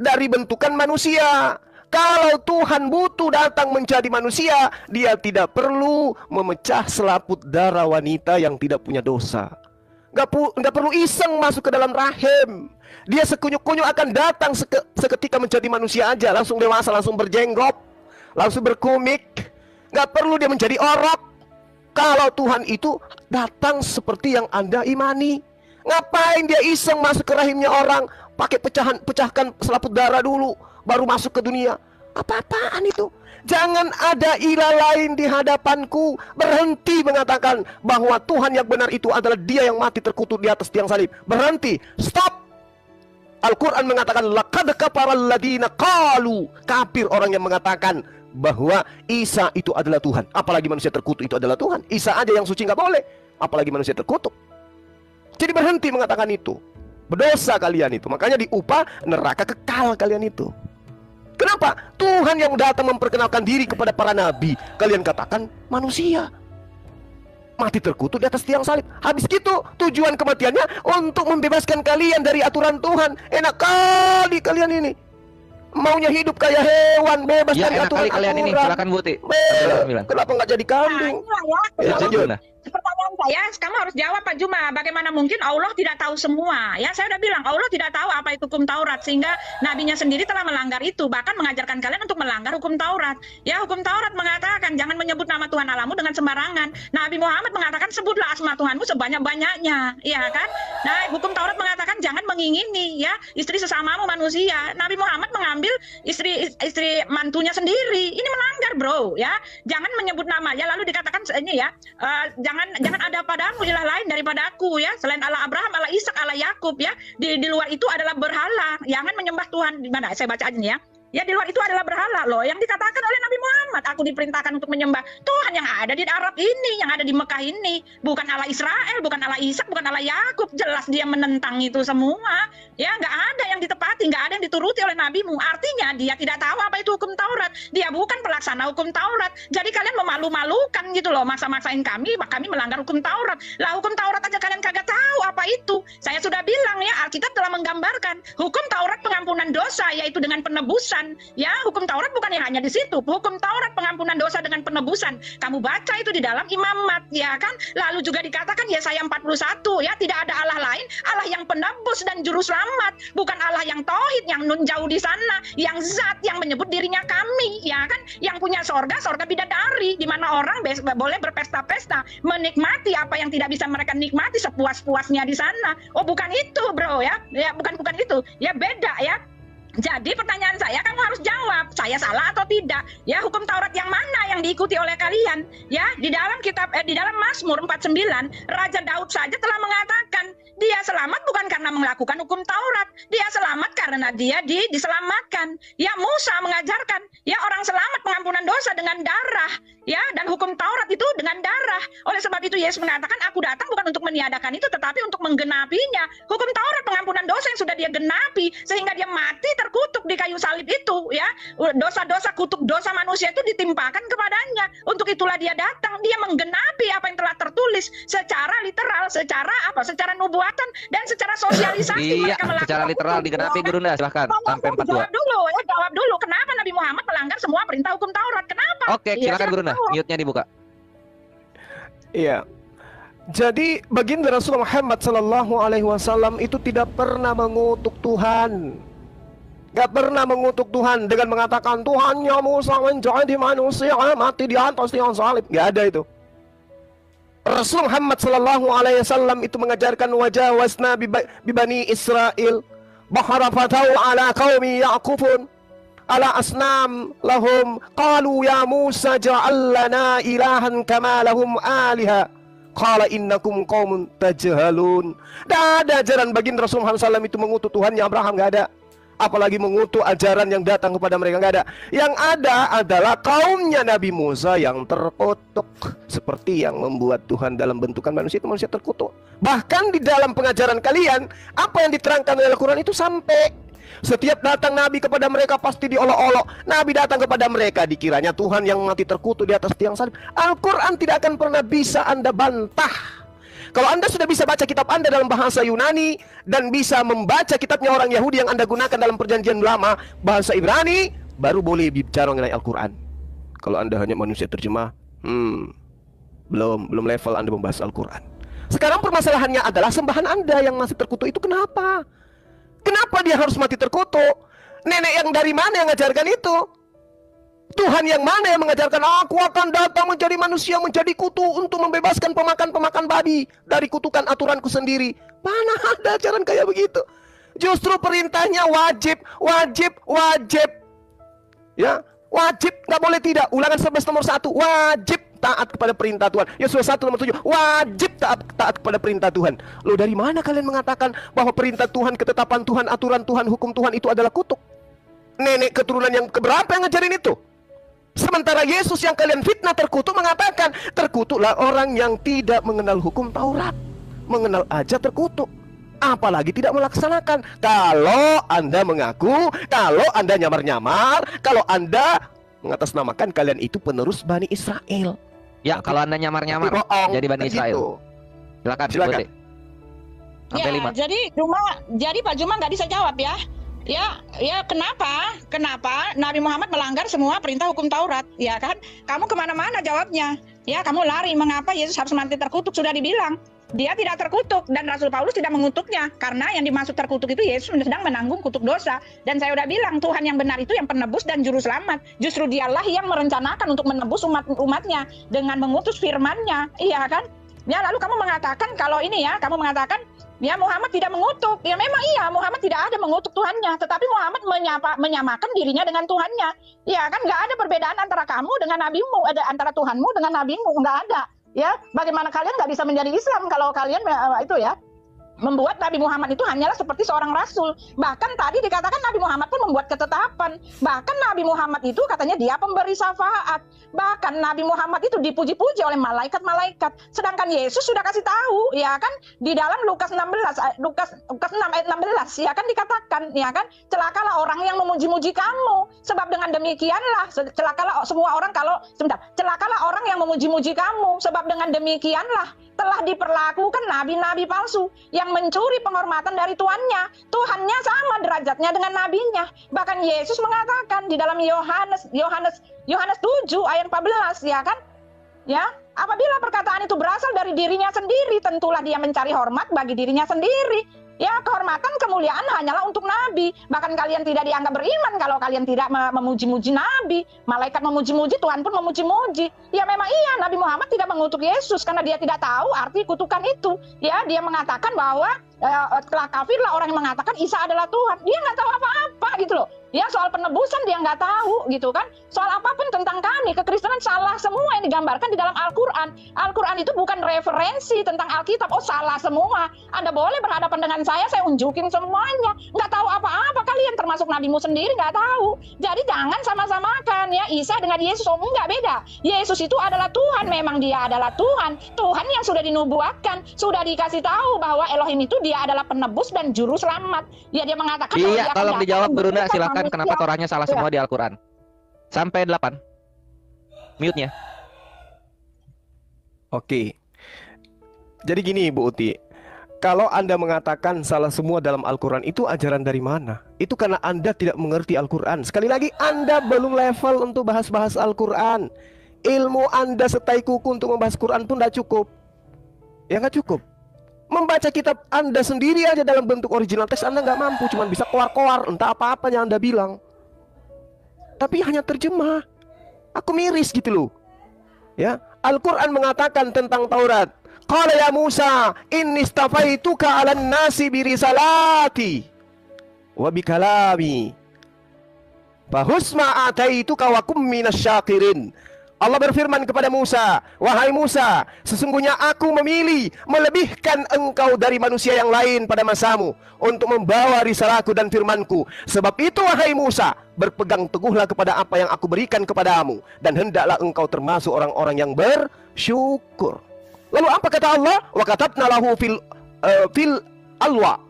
dari bentukan manusia. Kalau Tuhan butuh datang menjadi manusia, Dia tidak perlu memecah selaput darah wanita yang tidak punya dosa. Nggak perlu iseng masuk ke dalam rahim. Dia sekunyuk-kunyuk akan datang seketika menjadi manusia aja, langsung dewasa, langsung berjenggot, langsung berkumik. Nggak perlu dia menjadi orok. Kalau Tuhan itu datang seperti yang Anda imani. Ngapain dia iseng masuk ke rahimnya orang, pakai pecahkan selaput darah dulu, baru masuk ke dunia. Apa-apaan itu? Jangan ada ilah lain di hadapanku. Berhenti mengatakan bahwa Tuhan yang benar itu adalah Dia yang mati terkutuk di atas tiang salib. Berhenti, stop. Al-Quran mengatakan laqad kafara alladziina qalu, kafir orang yang mengatakan bahwa Isa itu adalah Tuhan. Apalagi manusia terkutuk itu adalah Tuhan. Isa aja yang suci nggak boleh, apalagi manusia terkutuk. Jadi berhenti mengatakan itu. Berdosa kalian itu. Makanya diupah neraka kekal kalian itu. Kenapa? Tuhan yang datang memperkenalkan diri kepada para nabi, kalian katakan manusia. Mati terkutuk di atas tiang salib. Habis gitu tujuan kematiannya untuk membebaskan kalian dari aturan Tuhan. Enak kali kalian ini. Maunya hidup kayak hewan, bebas Ya dari enak kali aturan. kalian ini. Silakan Buti. Kenapa nggak jadi kambing? Inilah ya. Ya, lanjut. Pertanyaan saya, kamu harus jawab Pak Juma. Bagaimana mungkin Allah tidak tahu semua? Ya, saya udah bilang Allah tidak tahu apa itu hukum Taurat sehingga nabinya sendiri telah melanggar itu, bahkan mengajarkan kalian untuk melanggar hukum Taurat. Ya, hukum Taurat mengatakan jangan menyebut nama Tuhan Allahmu dengan sembarangan. Nabi Muhammad mengatakan sebutlah asma Tuhanmu sebanyak-banyaknya, ya kan? Nah, hukum Taurat mengatakan jangan mengingini ya istri sesamamu manusia. Nabi Muhammad mengambil istri mantunya sendiri. Ini melanggar, bro, ya. Jangan menyebut nama. Ya, lalu dikatakan ini ya, jangan ada padamu ilah lain daripada aku ya, selain Allah Abraham, Allah Ishak, Allah Yakub ya. Di luar itu adalah berhala. Jangan menyembah Tuhan. Di mana? Saya baca aja nih ya. Ya, di luar itu adalah berhala loh. Yang dikatakan oleh Nabi Muhammad, aku diperintahkan untuk menyembah Tuhan yang ada di Arab ini, yang ada di Mekah ini. Bukan Allah Israel, bukan Allah Ishak, bukan Allah Yakub. Jelas dia menentang itu semua. Ya, nggak ada yang ditepati, nggak ada yang dituruti oleh nabimu. Artinya dia tidak tahu apa itu hukum Taurat. Dia bukan pelaksana hukum Taurat. Jadi kalian memalu-malukan gitu loh, maksa-maksain kami melanggar hukum Taurat. Lah, hukum Taurat aja kalian kagak tahu apa itu. Saya sudah bilang ya, Alkitab telah menggambarkan hukum Taurat pengampunan dosa, yaitu dengan penebusan. Ya, hukum Taurat bukan yang hanya di situ. Hukum Taurat pengampunan dosa dengan penebusan. Kamu baca itu di dalam Imamat, ya kan? Lalu juga dikatakan Yesaya 41, ya, tidak ada Allah lain, Allah yang penebus dan juru selamat, bukan Allah yang tauhid, yang nun jauh di sana, yang zat yang menyebut dirinya kami, ya kan? Yang punya sorga bidadari, di mana orang boleh berpesta-pesta, menikmati apa yang tidak bisa mereka nikmati sepuas-puasnya di sana. Oh, bukan itu, bro, ya. Ya, bukan itu. Ya, beda ya. Jadi pertanyaan saya, kamu harus jawab, saya salah atau tidak? Ya, hukum Taurat yang mana yang diikuti oleh kalian? Ya, di dalam di dalam Mazmur 49, Raja Daud saja telah mengatakan dia selamat bukan karena melakukan hukum Taurat, dia selamat karena dia diselamatkan. Ya, Musa mengajarkan, ya, orang selamat pengampunan dosa dengan darah, ya, dan hukum Taurat itu dengan darah. Oleh sebab itu Yesus mengatakan, aku datang bukan untuk meniadakan itu, tetapi untuk menggenapinya. Hukum Taurat pengampunan dosa yang sudah dia genapi, sehingga dia mati terkutuk di kayu salib itu, ya. Dosa-dosa kutuk dosa manusia itu ditimpakan kepadanya. Untuk itulah dia datang, dia menggenapi apa yang telah tertulis secara literal, secara nubuatan dan secara sosialisasi. Iya, secara literal digenapi, Gurunda. Silahkan, sampai 42. Jawab dulu, kenapa Nabi Muhammad melanggar semua perintah hukum Taurat? Kenapa? Oke, silakan Gurunda. Mute-nya dibuka. Iya. Jadi baginda Rasulullah Muhammad SAW itu tidak pernah mengutuk Tuhan. Gak pernah mengutuk Tuhan dengan mengatakan Tuhannya Musa menjadi manusia mati di atas tiang salib. Gak ada itu. Rasul Muhammad SAW itu mengajarkan wajawazna bibani Israel bahara fatau ala qaumi ya'kufun ala asnam lahum qalu ya Musa ja'al lana ilahan kama lahum aliha qala innakum qaumun tajhalun. Tidak ada ajaran baginda Rasul Muhammad SAW itu mengutuk Tuhannya Abraham, gak ada. Apalagi mengutuk ajaran yang datang kepada mereka, nggak ada. Yang ada adalah kaumnya Nabi Musa yang terkutuk, seperti yang membuat Tuhan dalam bentukan manusia itu manusia terkutuk. Bahkan di dalam pengajaran kalian, apa yang diterangkan oleh Al-Quran itu sampai setiap datang Nabi kepada mereka pasti diolok-olok. Nabi datang kepada mereka dikiranya Tuhan yang mati terkutuk di atas tiang salib. Al-Quran tidak akan pernah bisa Anda bantah. Kalau Anda sudah bisa baca kitab Anda dalam bahasa Yunani dan bisa membaca kitabnya orang Yahudi yang Anda gunakan dalam perjanjian lama bahasa Ibrani, baru boleh bicara mengenai Al-Quran. Kalau Anda hanya manusia terjemah, belum level Anda membahas Al-Quran. Sekarang permasalahannya adalah sembahan Anda yang masih terkutuk itu kenapa? Kenapa dia harus mati terkutuk? Nenek yang dari mana yang mengajarkan itu? Tuhan yang mana yang mengajarkan aku akan datang menjadi manusia, menjadi kutu untuk membebaskan pemakan babi dari kutukan aturanku sendiri? Mana ada ajaran kayak begitu? Justru perintahnya wajib. Ya, wajib, nggak boleh tidak. Ulangan 11 nomor 1, wajib taat kepada perintah Tuhan. Yesus 1 nomor 7, wajib taat kepada perintah Tuhan. Loh, dari mana kalian mengatakan bahwa perintah Tuhan, ketetapan Tuhan, aturan Tuhan, hukum Tuhan itu adalah kutuk? Nenek keturunan yang keberapa yang ngajarin itu? Sementara Yesus yang kalian fitnah terkutuk mengatakan, terkutuklah orang yang tidak mengenal hukum Taurat. mengenal aja terkutuk, apalagi tidak melaksanakan. Kalau Anda mengaku, kalau Anda nyamar-nyamar, kalau Anda mengatasnamakan kalian itu penerus Bani Israel. Ya, kalau Anda nyamar-nyamar jadi Bani Israel. Silakan. Silakan. Sampai Ya, 5. jadi Pak Juma nggak bisa jawab ya. Ya, kenapa Nabi Muhammad melanggar semua perintah hukum Taurat, ya kan? Kamu kemana-mana jawabnya, ya kamu lari. Mengapa Yesus harus mati terkutuk? Sudah dibilang, dia tidak terkutuk dan Rasul Paulus tidak mengutuknya, karena yang dimaksud terkutuk itu Yesus sedang menanggung kutuk dosa. Dan saya udah bilang, Tuhan yang benar itu yang penebus dan juru selamat. Justru dialah yang merencanakan untuk menebus umatnya dengan mengutus firman-Nya, iya kan? Ya, lalu kamu mengatakan kalau ini ya, kamu mengatakan ya Muhammad tidak mengutuk. Ya memang iya, Muhammad tidak ada mengutuk Tuhannya, tetapi Muhammad menyamakan dirinya dengan Tuhannya. Ya kan, nggak ada perbedaan antara kamu dengan nabimu, ada antara Tuhanmu dengan nabimu, nggak ada. Ya, bagaimana kalian nggak bisa menjadi Islam kalau kalian itu ya membuat Nabi Muhammad itu hanyalah seperti seorang rasul. Bahkan tadi dikatakan Nabi Muhammad pun membuat ketetapan. Bahkan Nabi Muhammad itu katanya dia pemberi syafaat. Bahkan Nabi Muhammad itu dipuji-puji oleh malaikat-malaikat. Sedangkan Yesus sudah kasih tahu, ya kan, di dalam Lukas 6 ayat 16, ya kan dikatakan, ya kan, celakalah orang yang memuji-muji kamu. Sebab dengan demikianlah, celakalah orang yang memuji-muji kamu. Sebab dengan demikianlah telah diperlakukan nabi-nabi palsu yang mencuri penghormatan dari tuannya. Tuhannya sama derajatnya dengan nabinya. Bahkan Yesus mengatakan di dalam Yohanes 7 ayat 14, ya kan? Ya, apabila perkataan itu berasal dari dirinya sendiri, tentulah dia mencari hormat bagi dirinya sendiri. Ya, kehormatan kemuliaan hanyalah untuk nabi. Bahkan kalian tidak dianggap beriman kalau kalian tidak memuji-muji nabi. Malaikat memuji-muji, Tuhan pun memuji-muji. Ya memang iya, Nabi Muhammad tidak mengutuk Yesus karena dia tidak tahu arti kutukan itu. Ya, dia mengatakan bahwa telah kafirlah orang yang mengatakan Isa adalah Tuhan. Dia nggak tahu apa-apa gitu loh. Ya, soal penebusan dia nggak tahu gitu kan. Soal apapun tentang kami, kekristenan salah semua yang digambarkan di dalam Al-Quran. Al-Quran itu bukan referensi tentang Alkitab. Oh, salah semua. Anda boleh berhadapan dengan saya unjukin semuanya. Nggak tahu apa-apa kalian, termasuk nabimu sendiri nggak tahu. Jadi jangan sama-samakan ya Isa dengan Yesus. Oh, enggak, beda. Yesus itu adalah Tuhan, memang dia adalah Tuhan. Tuhan yang sudah dinubuatkan, sudah dikasih tahu bahwa Elohim itu dia adalah penebus dan juru selamat. Ya, dia mengatakan iya, tolong dijawab Brunda, silakan. Kenapa Torahnya salah semua di Al-Quran? Sampai 8. Mute-nya. Oke. Jadi gini Bu Uti, kalau Anda mengatakan salah semua dalam Al-Quran, itu ajaran dari mana? Itu karena Anda tidak mengerti Al-Quran. Sekali lagi, Anda belum level untuk bahas-bahas Al-Quran. Ilmu Anda setai kuku untuk membahas Quran pun tidak cukup. Ya nggak cukup. Membaca kitab Anda sendiri aja dalam bentuk original teks Anda nggak mampu, cuma bisa koar-koar, entah apa-apa yang Anda bilang. Tapi hanya terjemah. Aku miris gitu loh. Ya, Al-Quran mengatakan tentang Taurat. Qala ya Musa, inni istafaituka 'alan nasi birisalati wa bikalami. Fahusma ataituka wa kum minasyakirin. Allah berfirman kepada Musa, wahai Musa, sesungguhnya aku memilih melebihkan engkau dari manusia yang lain pada masamu untuk membawa risalahku dan firmanku. Sebab itu wahai Musa, berpegang teguhlah kepada apa yang aku berikan kepadamu, dan hendaklah engkau termasuk orang-orang yang bersyukur. Lalu apa kata Allah? Wa katabna lahu fil alwa.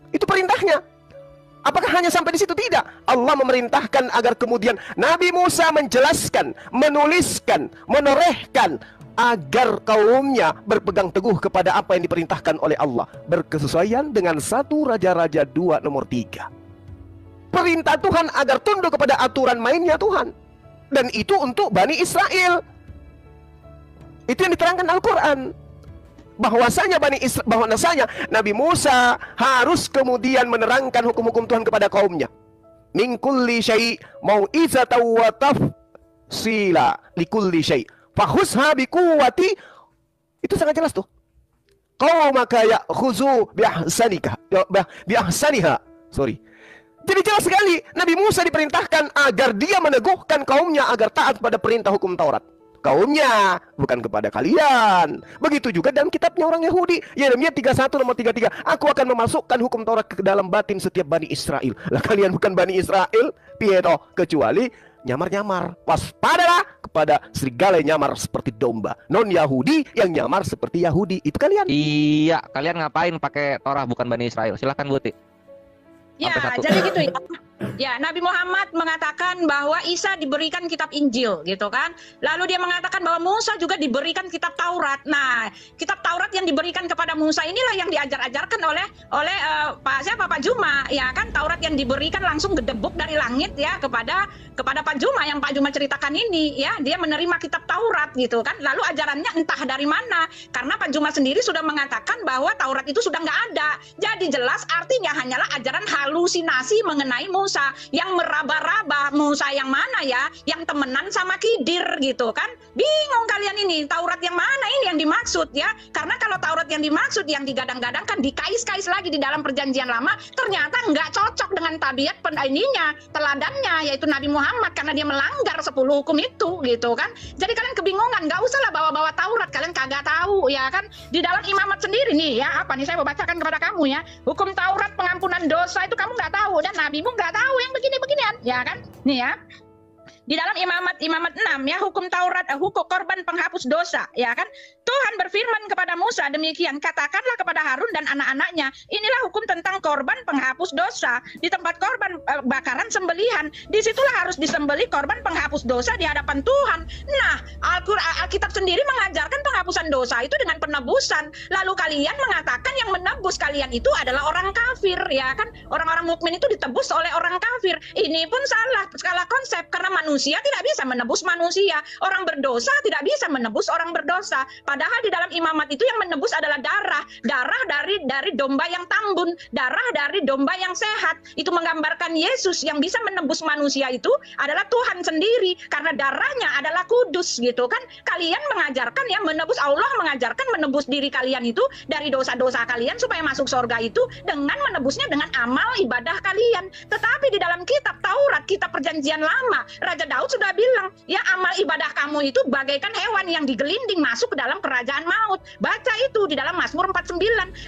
Itu perintahnya. Apakah hanya sampai di situ? Tidak. Allah memerintahkan agar kemudian Nabi Musa menjelaskan, menuliskan, menorehkan agar kaumnya berpegang teguh kepada apa yang diperintahkan oleh Allah, berkesesuaian dengan 1 Raja-Raja 2 nomor 3. Perintah Tuhan agar tunduk kepada aturan mainnya Tuhan. Dan itu untuk Bani Israel. Itu yang diterangkan Al-Quran. Bahwasanya Nabi Musa harus kemudian menerangkan hukum-hukum Tuhan kepada kaumnya. Min kulli syai' mau'izatan wa tafsila likulli syai' fahusha biquwwati. Itu sangat jelas tuh. Qaumaka ya'khuzu biahsaniha. Sorry. Jadi jelas sekali Nabi Musa diperintahkan agar dia meneguhkan kaumnya agar taat pada perintah hukum Taurat. Kaumnya, bukan kepada kalian. Begitu juga dalam kitabnya orang Yahudi, Yeremia 31 nomor 33. Aku akan memasukkan hukum Taurat ke dalam batin setiap Bani Israel. Lah kalian bukan Bani Israel, Piero, kecuali nyamar-nyamar. Waspadalah kepada serigala yang nyamar seperti domba. Non-Yahudi yang nyamar seperti Yahudi. Itu kalian. Iya, kalian ngapain pakai Torah bukan Bani Israel? Silakan Buti. Ya, Sampai 1. jadi gitu ya. Ya, Nabi Muhammad mengatakan bahwa Isa diberikan kitab Injil, gitu kan. Lalu dia mengatakan bahwa Musa juga diberikan kitab Taurat. Nah, kitab Taurat yang diberikan kepada Musa inilah yang diajar-ajarkan oleh Pak Juma, ya kan. Taurat yang diberikan langsung gedebuk dari langit ya kepada Pak Juma, yang Pak Juma ceritakan ini, ya. Dia menerima kitab Taurat gitu kan. Lalu ajarannya entah dari mana, karena Pak Juma sendiri sudah mengatakan bahwa Taurat itu sudah nggak ada. Jadi jelas artinya hanyalah ajaran halusinasi mengenai Musa, yang meraba-raba Musa yang mana ya, yang temenan sama Khidir gitu kan. Bingung kalian ini, Taurat yang mana ini yang dimaksud ya. Karena kalau Taurat yang dimaksud, yang digadang-gadangkan, dikais-kais lagi di dalam perjanjian lama, ternyata nggak cocok dengan tabiat teladannya, yaitu Nabi Muhammad, karena dia melanggar 10 hukum itu gitu kan. Jadi kalian kebingungan, nggak usah lah bawa-bawa Taurat, kalian kagak tahu ya kan. Di dalam imamat sendiri nih ya, apa nih saya mau bacakan kepada kamu ya, hukum Taurat pengampunan dosa itu kamu nggak tahu, dan nabimu nggak tahu yang begini-beginian ya kan. Nih ya, di dalam imamat 6 ya, hukum Taurat, hukum korban penghapus dosa ya kan. Tuhan berfirman kepada Musa demikian, katakanlah kepada Harun dan anak-anaknya, inilah hukum tentang korban penghapus dosa. Di tempat korban bakaran sembelihan, disitulah harus disembelih korban penghapus dosa di hadapan Tuhan. Nah, Alkitab sendiri mengajarkan penghapusan dosa itu dengan penebusan. Lalu kalian mengatakan yang menebus kalian itu adalah orang kafir ya kan. Orang-orang mukmin itu ditebus oleh orang kafir. Ini pun salah skala konsep, karena manusia tidak bisa menebus manusia. Orang berdosa tidak bisa menebus orang berdosa. Padahal di dalam imamat itu yang menebus adalah darah dari domba yang tambun, darah dari domba yang sehat. Itu menggambarkan Yesus yang bisa menebus manusia itu adalah Tuhan sendiri, karena darahnya adalah kudus gitu kan. Kalian mengajarkan ya, menebus, Allah mengajarkan menebus diri kalian itu dari dosa-dosa kalian supaya masuk surga itu dengan menebusnya dengan amal ibadah kalian. Tetapi di dalam kitab Taurat, kitab perjanjian lama, Raja Daud sudah bilang, ya amal ibadah kamu itu bagaikan hewan yang digelinding masuk ke dalam kerajaan maut. Baca itu di dalam Mazmur 49.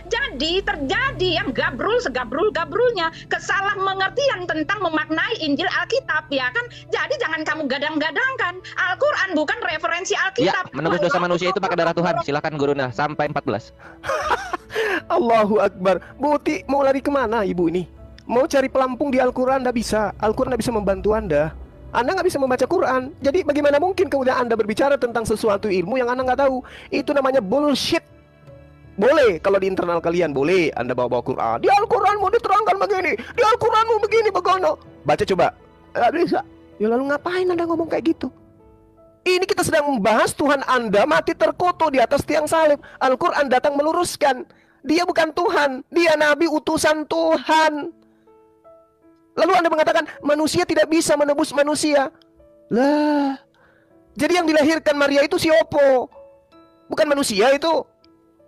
Jadi terjadi yang segabrul-gabrulnya kesalah mengertian tentang memaknai Injil Alkitab ya kan. Jadi jangan kamu gadang-gadangkan, Al-Quran bukan referensi Alkitab. Ya, menebus dosa manusia itu pakai darah Tuhan. Silakan Guruna sampai 14. Allahu Akbar. Buti mau lari kemana ibu ini? Mau cari pelampung di Al-Quran? Nggak bisa. Al-Quran nggak bisa membantu Anda. Anda nggak bisa membaca Quran. Jadi bagaimana mungkin kemudian Anda berbicara tentang sesuatu ilmu yang Anda nggak tahu? Itu namanya bullshit. Boleh kalau di internal kalian, boleh Anda bawa-bawa Quran. Di Al-Quran mau diterangkan begini, di Al-Quran mau begini, begono. Baca coba. Nggak bisa. Ya lalu ngapain Anda ngomong kayak gitu? Ini kita sedang membahas Tuhan Anda mati terkutuk di atas tiang salib. Al-Quran datang meluruskan. Dia bukan Tuhan, dia Nabi utusan Tuhan. Lalu Anda mengatakan manusia tidak bisa menebus manusia. Lah, jadi yang dilahirkan Maria itu si Opo, bukan manusia itu.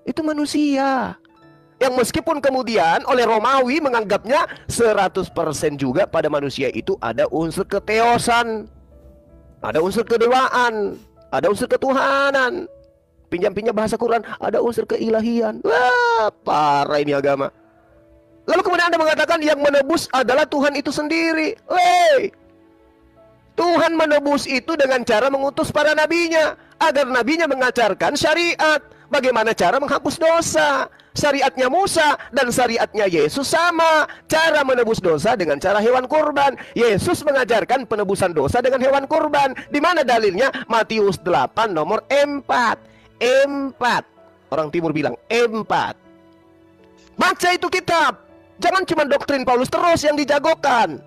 Itu manusia. Yang meskipun kemudian oleh Romawi menganggapnya 100% juga pada manusia itu ada unsur keteosan, ada unsur kedewaan, ada unsur ketuhanan. Pinjam-pinjam bahasa Quran, ada unsur keilahian. Wah, parah ini agama. Lalu kemudian Anda mengatakan yang menebus adalah Tuhan itu sendiri. Wey, Tuhan menebus itu dengan cara mengutus para nabinya, agar nabinya mengajarkan syariat, bagaimana cara menghapus dosa. Syariatnya Musa dan syariatnya Yesus sama. Cara menebus dosa dengan cara hewan kurban. Yesus mengajarkan penebusan dosa dengan hewan kurban. Di mana dalilnya? Matius 8 nomor 4. 4. Orang timur bilang 4. Baca itu kitab. Jangan cuma doktrin Paulus terus yang dijagokan.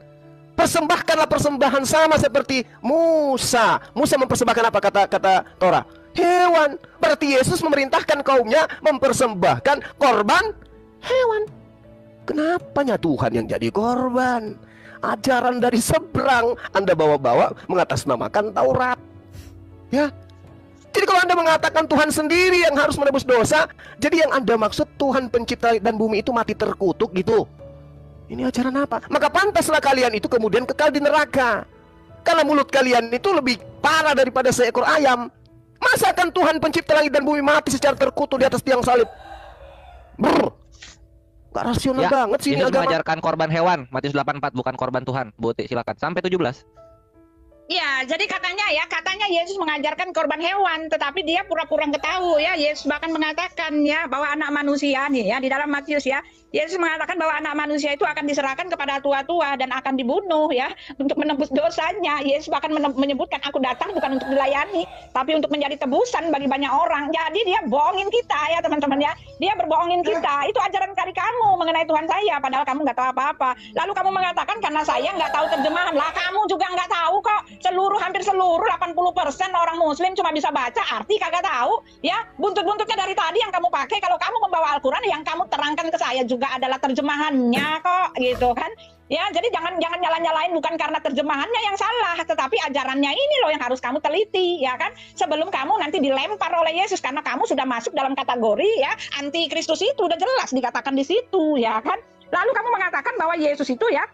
Persembahkanlah persembahan sama seperti Musa. Musa mempersembahkan apa kata Torah? Hewan. Berarti Yesus memerintahkan kaumnya mempersembahkan korban hewan. Kenapanya Tuhan yang jadi korban? Ajaran dari seberang Anda bawa-bawa mengatasnamakan Taurat. Ya. Jadi kalau Anda mengatakan Tuhan sendiri yang harus menebus dosa, jadi yang Anda maksud Tuhan pencipta dan bumi itu mati terkutuk gitu. Ini ajaran apa? Maka pantaslah kalian itu kemudian kekal di neraka. Karena mulut kalian itu lebih parah daripada seekor ayam. Masakan Tuhan pencipta langit dan bumi mati secara terkutuk di atas tiang salib? Gak rasional banget sih ini Yesus agama. mengajarkan korban hewan, Matius 8:4, bukan korban Tuhan. Buti, silakan sampai 17. Ya, jadi katanya Yesus mengajarkan korban hewan, tetapi dia pura-pura nggak tahu ya. Yesus bahkan mengatakan ya bahwa anak manusia nih ya di dalam Matius ya, Yesus mengatakan bahwa anak manusia itu akan diserahkan kepada tua-tua dan akan dibunuh ya untuk menebus dosanya. Yesus bahkan menyebutkan aku datang bukan untuk dilayani, tapi untuk menjadi tebusan bagi banyak orang. Jadi dia bohongin kita ya teman-teman ya. Dia berbohongin kita. Itu ajaran dari kamu mengenai Tuhan saya, padahal kamu nggak tahu apa-apa. Lalu kamu mengatakan karena saya nggak tahu terjemahan. Lah kamu juga nggak tahu kok. Hampir seluruh 80% orang muslim cuma bisa baca arti kagak tahu ya. Buntut-buntutnya dari tadi yang kamu pakai kalau kamu membawa Al-Quran yang kamu terangkan ke saya juga adalah terjemahannya kok gitu kan ya. Jadi jangan nyala-nyalain bukan karena terjemahannya yang salah, tetapi ajarannya ini loh yang harus kamu teliti ya kan, sebelum kamu nanti dilempar oleh Yesus karena kamu sudah masuk dalam kategori ya anti Kristus. Itu udah jelas dikatakan di situ ya kan. Lalu kamu mengatakan bahwa Yesus itu ya,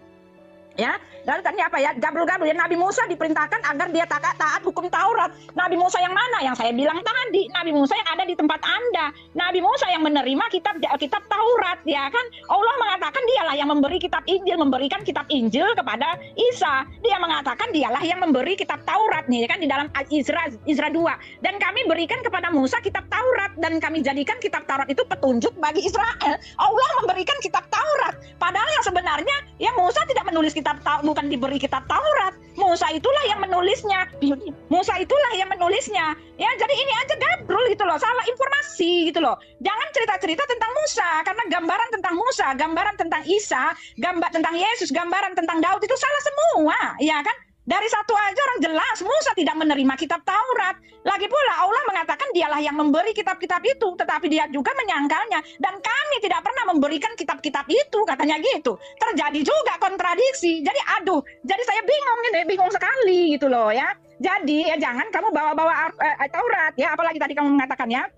lalu tadi apa ya, gabrul-gabrul ya, Nabi Musa diperintahkan agar dia taat hukum Taurat. Nabi Musa yang mana? Yang saya bilang tadi, Nabi Musa yang ada di tempat Anda. Nabi Musa yang menerima kitab Taurat ya kan. Allah mengatakan dialah yang memberi kitab Injil, memberikan kitab Injil kepada Isa. Dia mengatakan dialah yang memberi kitab Taurat nih ya kan, di dalam Izra 2. Dan kami berikan kepada Musa kitab Taurat dan kami jadikan kitab Taurat itu petunjuk bagi Israel. Allah memberikan kitab Taurat, padahal yang sebenarnya ya Musa tidak menulis kitab Taurat, bukan diberi kitab Taurat. Musa itulah yang menulisnya. Ya, jadi ini aja gabrul gitu loh, salah informasi gitu loh. Jangan cerita-cerita tentang Musa, karena gambaran tentang Musa, gambaran tentang Isa, gambar tentang Yesus, gambaran tentang Daud itu salah semua, ya kan? Dari satu aja orang jelas Musa tidak menerima kitab Taurat. Lagi pula Allah mengatakan dialah yang memberi kitab-kitab itu, tetapi dia juga menyangkalnya. Dan kami tidak pernah memberikan kitab-kitab itu, katanya gitu. Terjadi juga kontradiksi. Jadi jadi saya bingung sekali gitu loh ya. Jadi ya jangan kamu bawa-bawa Taurat ya, apalagi tadi kamu mengatakan ya.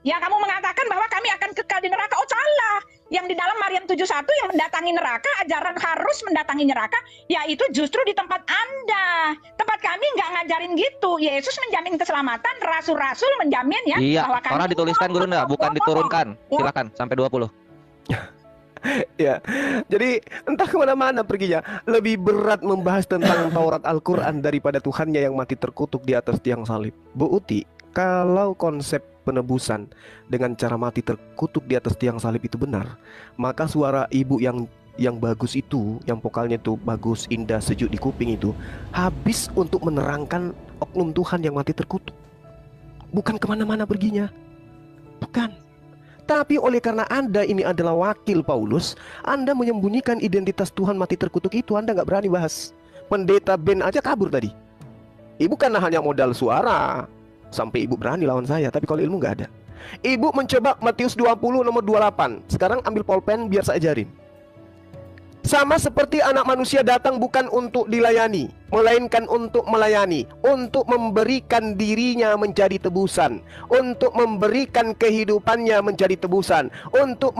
Ya kamu mengatakan bahwa kami akan kekal di neraka. Oh salah. Yang di dalam Maryam 71 yang mendatangi neraka, ajaran harus mendatangi neraka, yaitu justru di tempat Anda. Tempat kami nggak ngajarin gitu. Yesus menjamin keselamatan, rasul-rasul menjamin ya. Iya, bahwa kami orang dituliskan Guru Nda, bukan diturunkan. Silakan sampai 20. Ya, jadi entah kemana-mana perginya. Lebih berat membahas tentang Taurat Al-Quran daripada Tuhannya yang mati terkutuk di atas tiang salib. Bu Uti, kalau konsep penebusan dengan cara mati terkutuk di atas tiang salib itu benar, maka suara ibu yang bagus itu, yang vokalnya itu bagus, indah, sejuk di kuping itu, habis untuk menerangkan oknum Tuhan yang mati terkutuk. Bukan kemana-mana perginya, bukan. Tapi oleh karena Anda ini adalah wakil Paulus, Anda menyembunyikan identitas Tuhan mati terkutuk itu. Anda nggak berani bahas. Pendeta Ben aja kabur tadi. Ibu kan hanya modal suara sampai ibu berani lawan saya, tapi kalau ilmu nggak ada. Ibu mencoba Matius 20 nomor 28. Sekarang ambil pulpen biar saya ajarin. Sama seperti anak manusia datang bukan untuk dilayani, melainkan untuk melayani, untuk memberikan dirinya menjadi tebusan, untuk memberikan kehidupannya menjadi tebusan, untuk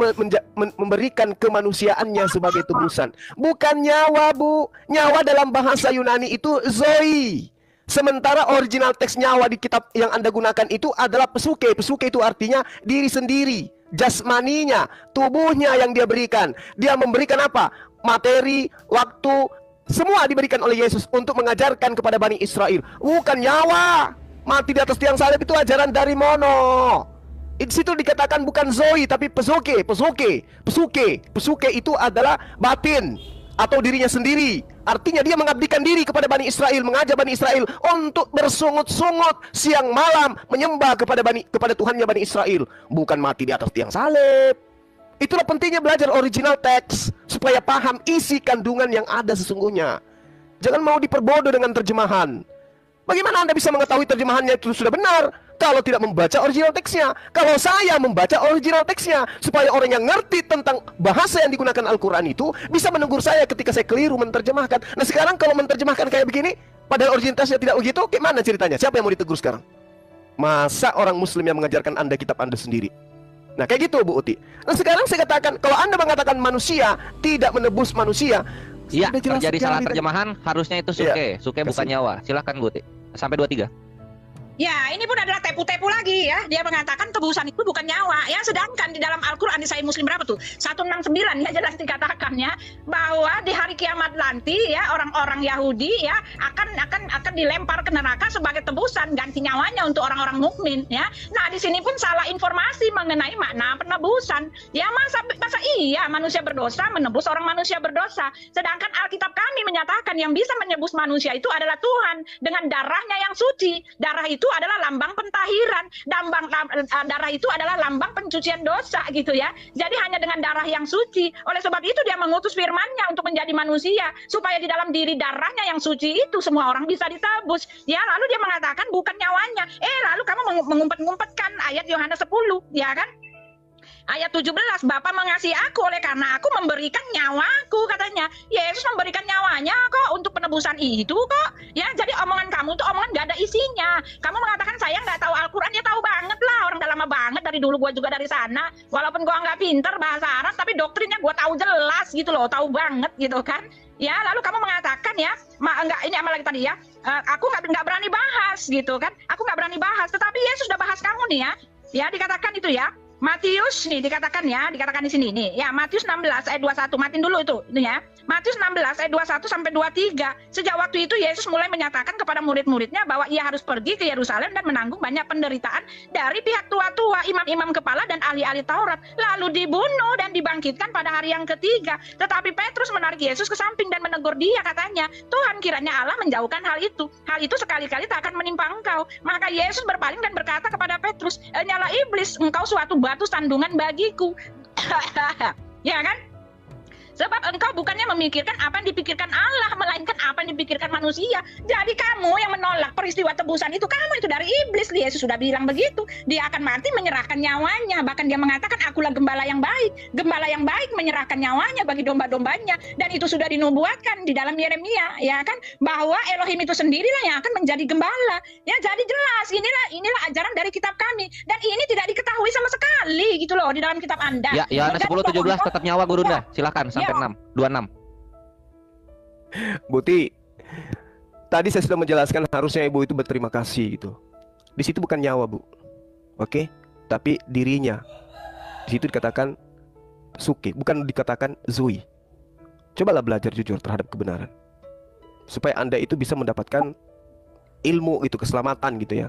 memberikan kemanusiaannya sebagai tebusan. Bukan nyawa, Bu. Nyawa dalam bahasa Yunani itu zoe. Sementara original teks nyawa di kitab yang Anda gunakan itu adalah pesuke. Pesuke itu artinya diri sendiri, jasmaninya, tubuhnya yang dia berikan. Dia memberikan apa? Materi, waktu, semua diberikan oleh Yesus untuk mengajarkan kepada Bani Israel. Bukan nyawa. Mati di atas tiang salib itu ajaran dari mono. Di situ dikatakan bukan zoe tapi pesuke. Pesuke itu adalah batin atau dirinya sendiri. Artinya dia mengabdikan diri kepada Bani Israel, mengajak Bani Israel untuk bersungut-sungut siang malam menyembah kepada Tuhannya Bani Israel, bukan mati di atas tiang salib. Itulah pentingnya belajar original teks supaya paham isi kandungan yang ada sesungguhnya. Jangan mau diperbodoh dengan terjemahan. Bagaimana Anda bisa mengetahui terjemahannya itu sudah benar kalau tidak membaca original teksnya? Kalau saya membaca original teksnya, supaya orang yang ngerti tentang bahasa yang digunakan Al-Quran itu bisa menegur saya ketika saya keliru menerjemahkan. Nah sekarang kalau menerjemahkan kayak begini, padahal original teksnya tidak begitu, gimana ceritanya? Siapa yang mau ditegur sekarang? Masa orang Muslim yang mengajarkan Anda kitab Anda sendiri? Nah kayak gitu Bu Uti. Nah sekarang saya katakan, kalau Anda mengatakan manusia tidak menebus manusia, iya, terjadi salah terjemahan, harusnya itu suke. Ya, Suke bukan nyawa. Silakan Bu Uti. Sampai 23. Ya, ini pun adalah tepu-tepu lagi ya. Dia mengatakan tebusan itu bukan nyawa ya. Sedangkan di dalam Al-Qur'an di Sahih Muslim berapa tuh? 169 ya jelas dikatakan ya bahwa di hari kiamat nanti ya orang-orang Yahudi ya akan dilempar ke neraka sebagai tebusan ganti nyawanya untuk orang-orang mukmin ya. Nah, di sini pun salah informasi mengenai makna penebusan. Ya masa iya manusia berdosa menebus orang manusia berdosa. Sedangkan Alkitab kami menyatakan yang bisa menebus manusia itu adalah Tuhan dengan darahnya yang suci. Darah itu adalah lambang pentahiran, darah itu adalah lambang pencucian dosa gitu ya. Jadi hanya dengan darah yang suci. Oleh sebab itu dia mengutus firman-Nya untuk menjadi manusia supaya di dalam diri darahnya yang suci itu semua orang bisa ditebus. Ya, lalu dia mengatakan bukan nyawanya. Lalu kamu mengumpet-ngumpetkan ayat Yohanes 10, ya kan? Ayat 17, Bapa mengasihi aku oleh karena aku memberikan nyawaku, katanya. Yesus memberikan nyawanya kok untuk penebusan itu kok. Ya, jadi omongan kamu tuh omongan gak ada isinya. Kamu mengatakan saya nggak tahu Al-Quran, ya tahu banget lah. Orang udah lama banget dari dulu, gue juga dari sana. Walaupun gue nggak pinter bahasa Arab, tapi doktrinnya gue tahu jelas gitu loh, tahu banget gitu kan. Ya, lalu kamu mengatakan ya, ini apa lagi tadi ya? Aku nggak berani bahas gitu kan. Aku nggak berani bahas, tetapi Yesus sudah bahas kamu nih ya. Ya, dikatakan itu ya. Matius nih dikatakan di sini nih. Ya, Matius 16 ayat 21. Matiin dulu itu ya. Matius 16 ayat 21 sampai 23. Sejak waktu itu Yesus mulai menyatakan kepada murid-muridnya bahwa ia harus pergi ke Yerusalem dan menanggung banyak penderitaan dari pihak tua-tua, imam-imam kepala dan ahli-ahli Taurat, lalu dibunuh dan dibangkitkan pada hari yang ketiga. Tetapi Petrus menarik Yesus ke samping dan menegur dia, katanya, Tuhan, kiranya Allah menjauhkan hal itu. Hal itu sekali-kali tak akan menimpa engkau. Maka Yesus berpaling dan berkata kepada Petrus, nyala iblis, engkau suatu batu sandungan bagiku. Ya kan? Sebab engkau bukannya memikirkan apa yang dipikirkan Allah, melainkan apa yang dipikirkan manusia. Jadi kamu yang menolak peristiwa tebusan itu, kamu itu dari iblis. Yesus sudah bilang begitu. Dia akan mati menyerahkan nyawanya. Bahkan dia mengatakan, akulah gembala yang baik. Gembala yang baik menyerahkan nyawanya bagi domba-dombanya. Dan itu sudah dinubuatkan di dalam Yeremia, ya kan? Bahwa Elohim itu sendirilah yang akan menjadi gembala. Ya, jadi jelas inilah ajaran dari kitab kami. Dan ini tidak diketahui sama sekali gitu loh di dalam kitab Anda. Ya, Yohanes 10:17 tetap nyawa Gurunda. Silakan sampai 26. Buti, tadi saya sudah menjelaskan harusnya ibu itu berterima kasih gitu. Di situ bukan nyawa, Bu. Oke? Tapi dirinya. Di situ dikatakan suki, bukan dikatakan zui. Cobalah belajar jujur terhadap kebenaran. Supaya Anda itu bisa mendapatkan ilmu itu, keselamatan gitu ya.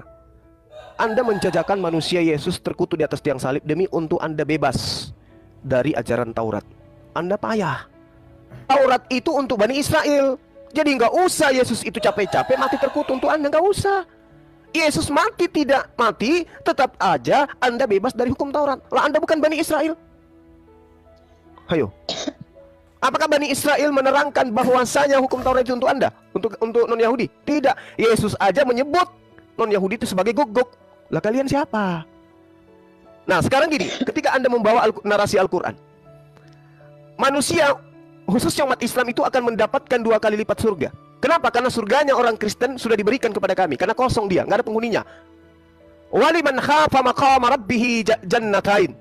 Anda menjajakan manusia Yesus terkutuk di atas tiang salib demi untuk Anda bebas dari ajaran Taurat. Anda payah. Taurat itu untuk Bani Israel. Jadi nggak usah Yesus itu capek-capek mati terkutuk untuk Anda, nggak usah. Yesus mati tidak mati, tetap aja Anda bebas dari hukum Taurat. Lah Anda bukan Bani Israel. Ayo. Apakah Bani Israel menerangkan bahwasanya hukum Taurat itu untuk Anda? Untuk non-Yahudi? Tidak. Yesus aja menyebut non-Yahudi itu sebagai guguk. Lah kalian siapa? Nah sekarang gini, ketika Anda membawa narasi Al-Quran, manusia, khususnya umat Islam itu akan mendapatkan 2 kali lipat surga. Kenapa? Karena surganya orang Kristen sudah diberikan kepada kami. Karena kosong dia, nggak ada penghuninya. Waliman khafa maqama rabbih jannatain.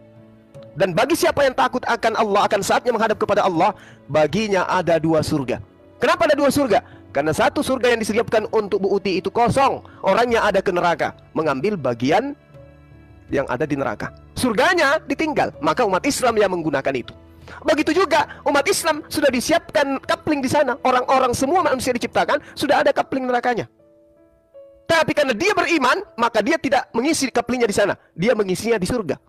Dan bagi siapa yang takut akan Allah, akan saatnya menghadap kepada Allah, baginya ada 2 surga. Kenapa ada 2 surga? Karena satu surga yang disediakan untuk Bu Uti itu kosong. Orangnya ada ke neraka, mengambil bagian yang ada di neraka. Surganya ditinggal, maka umat Islam yang menggunakan itu. Begitu juga umat Islam sudah disiapkan kapling di sana. Orang-orang semua manusia diciptakan sudah ada kapling nerakanya. Tapi karena dia beriman, maka dia tidak mengisi kaplingnya di sana. Dia mengisinya di surga.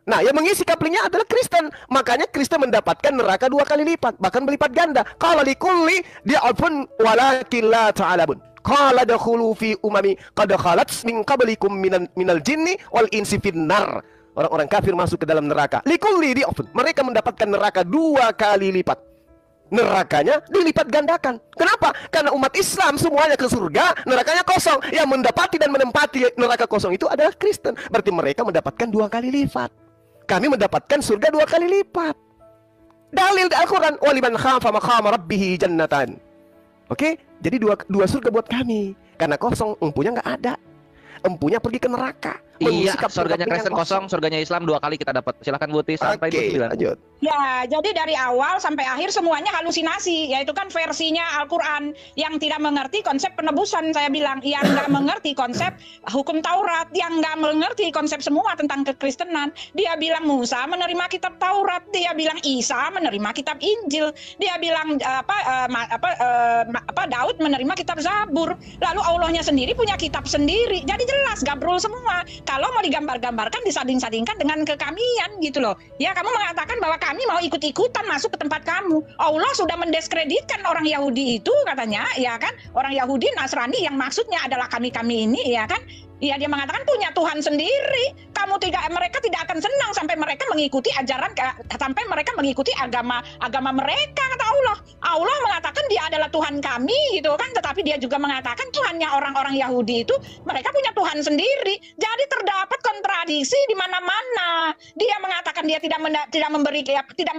Nah, yang mengisi kaplingnya adalah Kristen. Makanya Kristen mendapatkan neraka 2 kali lipat, bahkan berlipat ganda. Qala likulli di'afun walakin la ta'alabun. Qala dakhulu fi umami qad khalat min qablikum minal jinni wal insi finnar. Orang-orang kafir masuk ke dalam neraka. Likulli di'afun. Mereka mendapatkan neraka 2 kali lipat. Nerakanya dilipat gandakan. Kenapa? Karena umat Islam semuanya ke surga, nerakanya kosong. Yang mendapati dan menempati neraka kosong itu adalah Kristen. Berarti mereka mendapatkan 2 kali lipat. Kami mendapatkan surga 2 kali lipat. Dalil di Al-Quran, waliman khafa maqama rabbih jannatan. Oke? Jadi dua surga buat kami. Karena kosong, empunya nggak ada. Empunya pergi ke neraka. Iya, sikap surganya yang Kristen kosong, surganya Islam 2 kali kita dapat. Silakan Buti sampai Oke, 29. lanjut. Ya, jadi dari awal sampai akhir semuanya halusinasi, yaitu kan versinya Al-Quran yang tidak mengerti konsep penebusan, saya bilang, yang nggak mengerti konsep hukum Taurat, yang nggak mengerti konsep semua tentang kekristenan. Dia bilang Musa menerima kitab Taurat, dia bilang Isa menerima kitab Injil, dia bilang Daud menerima kitab Zabur, lalu Allahnya sendiri punya kitab sendiri. Jadi jelas gabrol semua. Kalau mau digambar-gambarkan, disanding-sandingkan dengan kekamian gitu loh. Ya, kamu mengatakan bahwa kami mau ikut-ikutan masuk ke tempat kamu. Allah sudah mendiskreditkan orang Yahudi itu katanya, ya kan? Orang Yahudi Nasrani yang maksudnya adalah kami-kami ini, ya kan? Ya, dia mengatakan punya Tuhan sendiri. Mereka tidak akan senang sampai mereka mengikuti ajaran, sampai mereka mengikuti agama mereka, kata Allah. Allah mengatakan dia adalah Tuhan kami gitu kan, tetapi dia juga mengatakan Tuhannya orang-orang Yahudi itu mereka punya Tuhan sendiri. Jadi terdapat kontradiksi di mana-mana. Dia mengatakan dia tidak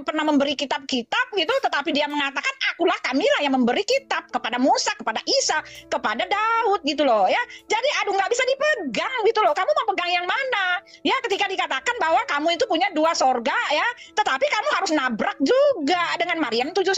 pernah memberi kitab-kitab gitu, tetapi dia mengatakan akulah kamilah yang memberi kitab kepada Musa, kepada Isa, kepada Daud gitu loh ya. Jadi aduh, nggak bisa dipegang gitu loh. Kamu mau pegang yang mana? Ya, ketika dikatakan bahwa kamu itu punya 2 sorga ya, tetapi kamu harus nabrak juga dengan Maryam 71.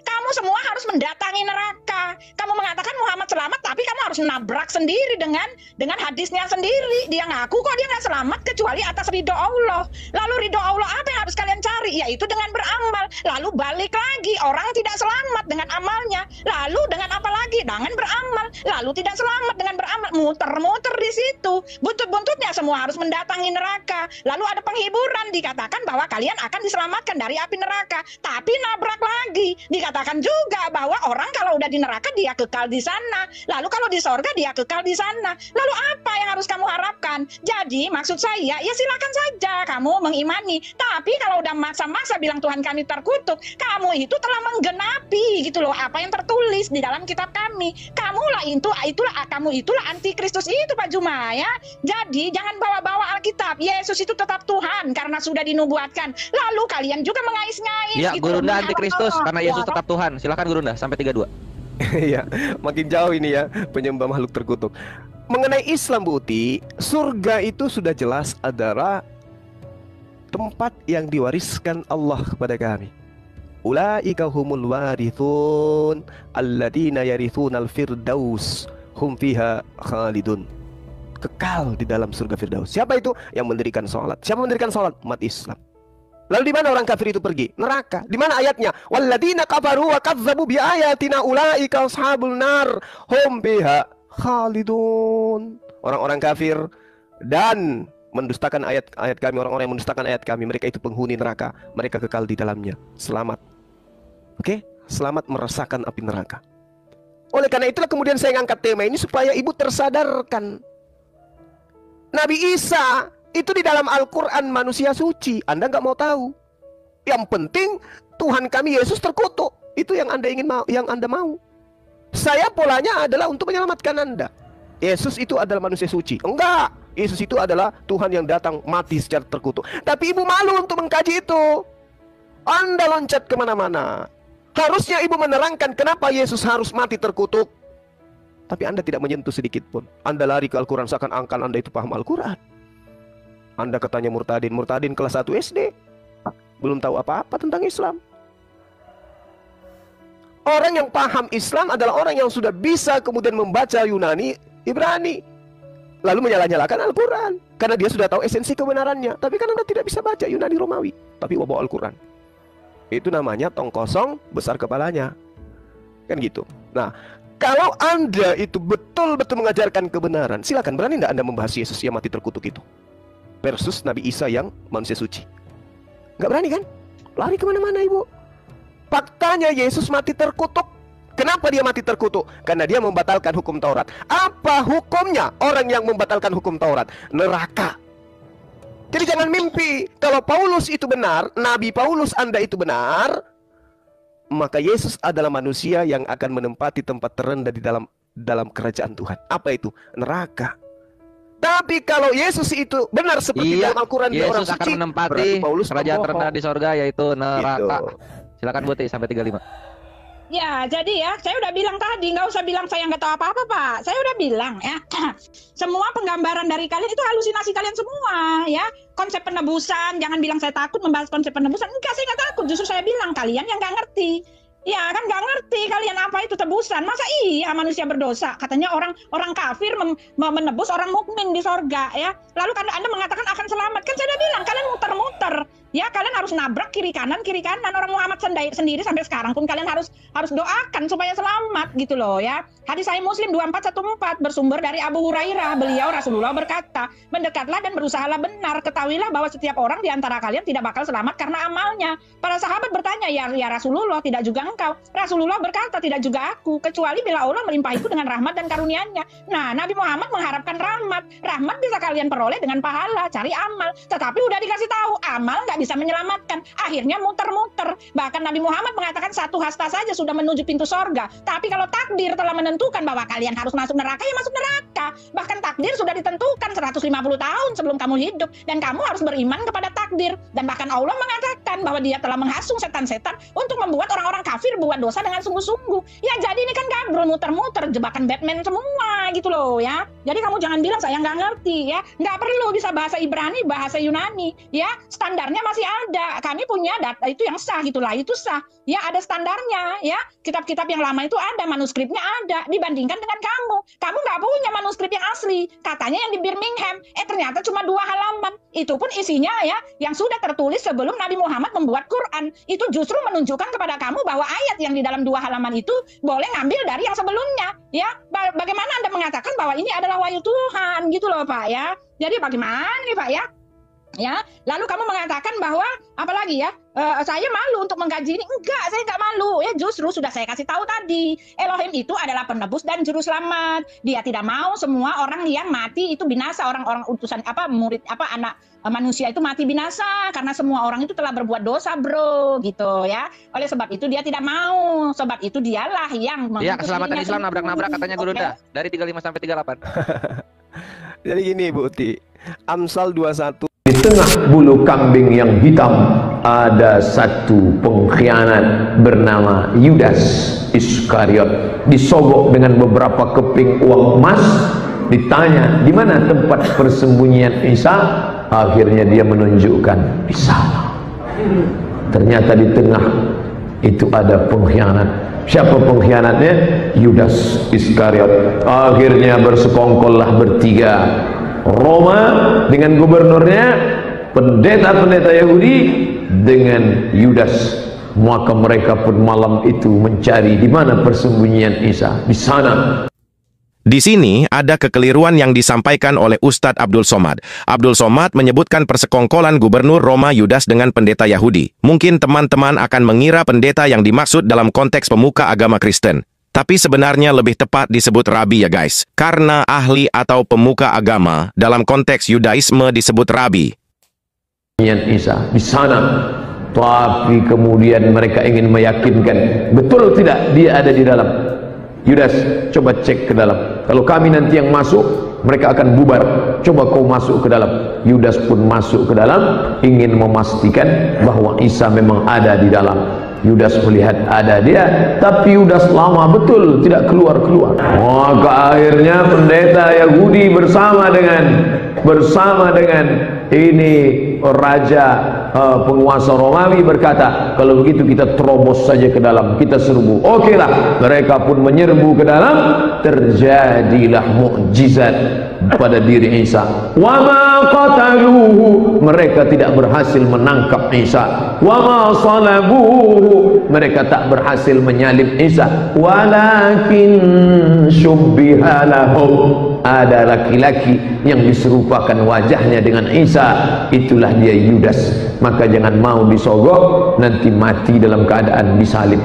Kamu semua harus mendatangi neraka. Kamu mengatakan Muhammad selamat, tapi kamu harus nabrak sendiri dengan hadisnya sendiri. Dia ngaku kok dia nggak selamat kecuali atas ridho Allah. Lalu ridho Allah apa yang harus kalian cari? Yaitu dengan beramal. Lalu balik lagi, orang tidak selamat dengan amalnya. Lalu dengan apa lagi? Dengan beramal. Lalu tidak selamat dengan beramal. Muter-muter di situ. Buntut-buntutnya semua harus mendatangi neraka. Lalu ada penghiburan, dikatakan bahwa kalian akan diselamatkan dari api neraka. Tapi nabrak lagi. Dikatakan juga bahwa orang kalau udah di neraka dia kekal di sana. Lalu kalau di sorga dia kekal di sana. Lalu apa yang harus kamu harapkan? Jadi maksud saya, ya silakan saja kamu mengimani. Tapi kalau udah masa-masa bilang Tuhan kami terkutuk, kamu itu telah menggenapi gitu loh apa yang tertulis di dalam kitab kami. Kamu itulah antikristus itu Pak Juma ya. Jadi jangan bawa-bawa Alkitab. Yesus itu tetap Tuhan karena sudah dinubuatkan. Lalu kalian juga mengais-ngais Ya, gitu. Gurunda antikristus karena Yesus tetap Tuhan. Silakan Gurunda sampai 32. Iya, makin jauh ini ya penyembah makhluk terkutuk. Mengenai Islam Bu Uti, surga itu sudah jelas adalah tempat yang diwariskan Allah kepada kami. Ulaika humul warithun alladzina yarithunal firdaus hum fiha khalidun. Kekal di dalam surga Firdaus. Siapa itu? Yang mendirikan sholat. Siapa mendirikan sholat? Umat Islam. Lalu di mana orang kafir itu pergi? Neraka. Di mana ayatnya? Walladzina kafaru wa kadzdzabu bi ayatina ulaika ashabul nar hum fiha khalidun. Orang-orang kafir dan mendustakan ayat-ayat kami, orang-orang yang mendustakan ayat kami, mereka itu penghuni neraka. Mereka kekal di dalamnya. Selamat. Oke? Selamat merasakan api neraka. Oleh karena itulah kemudian saya ngangkat tema ini supaya ibu tersadarkan. Nabi Isa itu di dalam Al-Quran manusia suci. Anda nggak mau tahu. Yang penting Tuhan kami Yesus terkutuk. Itu yang Anda ingin mau, yang Anda mau. Saya polanya adalah untuk menyelamatkan Anda. Yesus itu adalah manusia suci. Enggak. Yesus itu adalah Tuhan yang datang mati secara terkutuk. Tapi ibu malu untuk mengkaji itu. Anda loncat kemana-mana. Harusnya ibu menerangkan kenapa Yesus harus mati terkutuk. Tapi Anda tidak menyentuh sedikit pun. Anda lari ke Al-Quran seakan-akan Anda itu paham Al-Quran. Anda katanya Murtadin kelas 1 SD. Belum tahu apa-apa tentang Islam. Orang yang paham Islam adalah orang yang sudah bisa kemudian membaca Yunani, Ibrani. Lalu menyalah-nyalahkan Al-Quran. Karena dia sudah tahu esensi kebenarannya. Tapi kan Anda tidak bisa baca Yunani Romawi. Tapi bawa Al-Quran. Itu namanya tong kosong besar kepalanya. Kan gitu. Nah, kalau Anda itu betul-betul mengajarkan kebenaran, silakan, berani tidak Anda membahas Yesus yang mati terkutuk itu versus Nabi Isa yang manusia suci? Nggak berani kan? Lari kemana-mana ibu. Faktanya Yesus mati terkutuk. Kenapa dia mati terkutuk? Karena dia membatalkan hukum Taurat. Apa hukumnya orang yang membatalkan hukum Taurat? Neraka. Jadi jangan mimpi. Kalau Paulus itu benar, Nabi Paulus Anda itu benar, maka Yesus adalah manusia yang akan menempati tempat terendah di dalam kerajaan Tuhan. Apa itu? Neraka. Tapi kalau Yesus itu benar seperti dalam Al-Quran, dia orang Yesus suci, akan menempati Paulus kerajaan pembohong. terendah di sorga, yaitu neraka. Gitu. Silakan Buti sampai 35. Ya, jadi ya, saya udah bilang tadi, nggak usah bilang saya nggak tahu apa-apa, Pak. Saya udah bilang ya, semua penggambaran dari kalian itu halusinasi kalian semua, ya. Konsep penebusan, jangan bilang saya takut membahas konsep penebusan. Enggak, saya nggak takut. Justru saya bilang kalian yang nggak ngerti. Ya kan nggak ngerti kalian apa itu tebusan. Masa iya manusia berdosa? Katanya orang kafir menebus orang mukmin di sorga, ya. Lalu Anda mengatakan akan selamat. Kan saya udah bilang kalian muter-muter. Ya kalian harus nabrak kiri kanan. Orang Muhammad sendiri sampai sekarang pun kalian harus doakan supaya selamat gitu loh ya. Hadis Sahih Muslim 2414 bersumber dari Abu Hurairah. Beliau Rasulullah berkata, mendekatlah dan berusahalah benar. Ketahuilah bahwa setiap orang di antara kalian tidak bakal selamat karena amalnya. Para sahabat bertanya, ya Rasulullah, tidak juga engkau? Rasulullah berkata, tidak juga aku, kecuali bila Allah melimpahiku dengan rahmat dan karunia-Nya. Nah, Nabi Muhammad mengharapkan rahmat. Rahmat bisa kalian peroleh dengan pahala, cari amal. Tetapi udah dikasih tahu, amal nggak bisa menyelamatkan. Akhirnya muter-muter. Bahkan Nabi Muhammad mengatakan satu hasta saja sudah menuju pintu sorga. Tapi kalau takdir telah menentukan bahwa kalian harus masuk neraka, ya masuk neraka. Bahkan takdir sudah ditentukan 150 tahun sebelum kamu hidup. Dan kamu harus beriman kepada takdir. Dan bahkan Allah mengatakan bahwa Dia telah menghasung setan-setan untuk membuat orang-orang kafir buat dosa dengan sungguh-sungguh. Ya jadi ini kan gabrol muter-muter, jebakan Batman semua gitu loh ya. Jadi kamu jangan bilang saya nggak ngerti ya. Nggak perlu bisa bahasa Ibrani, bahasa Yunani ya. Standarnya masih ada. Kami punya data itu yang sah gitulah, itu sah. Ya ada standarnya ya. Kitab-kitab yang lama itu ada, manuskripnya ada. Dibandingkan dengan kamu nggak punya manuskrip yang asli. Katanya yang di Birmingham, ternyata cuma 2 halaman. Itu pun isinya ya yang sudah tertulis sebelum Nabi Muhammad membuat Quran. Itu justru menunjukkan kepada kamu bahwa ayat yang di dalam 2 halaman itu boleh ngambil dari yang sebelumnya. Ya, bagaimana Anda mengatakan bahwa ini adalah wahyu Tuhan gitu loh Pak ya. Jadi bagaimana nih Pak ya? Ya, lalu kamu mengatakan bahwa apalagi ya, saya malu untuk mengkaji ini. Enggak, saya enggak malu ya. Justru sudah saya kasih tahu tadi, Elohim itu adalah penebus dan juru selamat. Dia tidak mau semua orang yang mati itu binasa, orang-orang utusan anak manusia itu mati binasa karena semua orang itu telah berbuat dosa, bro, gitu ya. Oleh sebab itu dia tidak mau. Sebab itu dialah yang Iya, keselamatan Islam nabrak-nabrak katanya Guru Dah dari 35 sampai 38. Jadi gini Bu Uti, Amsal 21. Di tengah bulu kambing yang hitam ada satu pengkhianat bernama Yudas Iskariot. Disogok dengan beberapa keping uang emas. Ditanya di mana tempat persembunyian Isa, akhirnya dia menunjukkan di sana. Ternyata di tengah itu ada pengkhianat. Siapa pengkhianatnya? Yudas Iskariot. Akhirnya bersekongkollah bertiga, Roma dengan gubernurnya, pendeta-pendeta Yahudi dengan Yudas. Maka mereka pun malam itu mencari di mana persembunyian Isa. Di sana. Di sini ada kekeliruan yang disampaikan oleh Ustadz Abdul Somad. Abdul Somad menyebutkan persekongkolan gubernur Roma Yudas dengan pendeta Yahudi. Mungkin teman-teman akan mengira pendeta yang dimaksud dalam konteks pemuka agama Kristen. Tapi sebenarnya lebih tepat disebut rabi ya guys. Karena ahli atau pemuka agama dalam konteks Yudaisme disebut rabi. Isa di sana. Tapi kemudian mereka ingin meyakinkan, betul tidak dia ada di dalam. Yudas, coba cek ke dalam. Kalau kami nanti yang masuk, mereka akan bubar. Coba kau masuk ke dalam. Yudas pun masuk ke dalam, ingin memastikan bahwa Isa memang ada di dalam. Yudas melihat ada dia, tapi Yudas lama betul tidak keluar-keluar. Maka akhirnya pendeta Yahudi bersama dengan ini raja penguasa Romawi berkata, kalau begitu kita terobos saja ke dalam, kita serbu. Oke lah, mereka pun menyerbu ke dalam. Terjadilah mukjizat pada diri Isa. Wa ma qataluhu, mereka tidak berhasil menangkap Isa. Wa ma salabuhu, mereka tak berhasil menyalib Isa. Walakin syubbiha lahum, ada laki-laki yang diserupakan wajahnya dengan Isa, itulah dia Yudas. Maka jangan mau disogok, nanti mati dalam keadaan disalib.